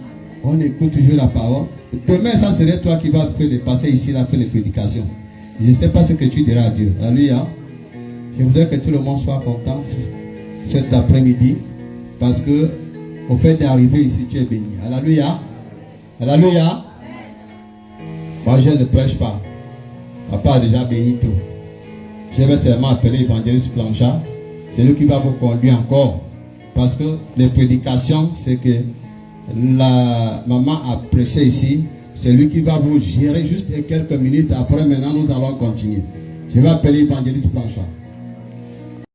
Speaker 7: On écoute toujours la parole. Demain, ça serait toi qui vas faire les passer ici, là, faire les prédications. Je ne sais pas ce que tu diras à Dieu. Alléluia. Je voudrais que tout le monde soit content cet après-midi. Parce que au fait d'arriver ici, tu es béni. Alléluia. Alléluia. Moi, je ne prêche pas. Papa a déjà béni tout. Je vais seulement appeler l'évangéliste Blanchard. C'est lui qui va vous conduire encore. Parce que les prédications, c'est que la maman a prêché ici. C'est lui qui va vous gérer juste quelques minutes. Après, maintenant, nous allons continuer. Je vais appeler l'évangéliste Blanchard.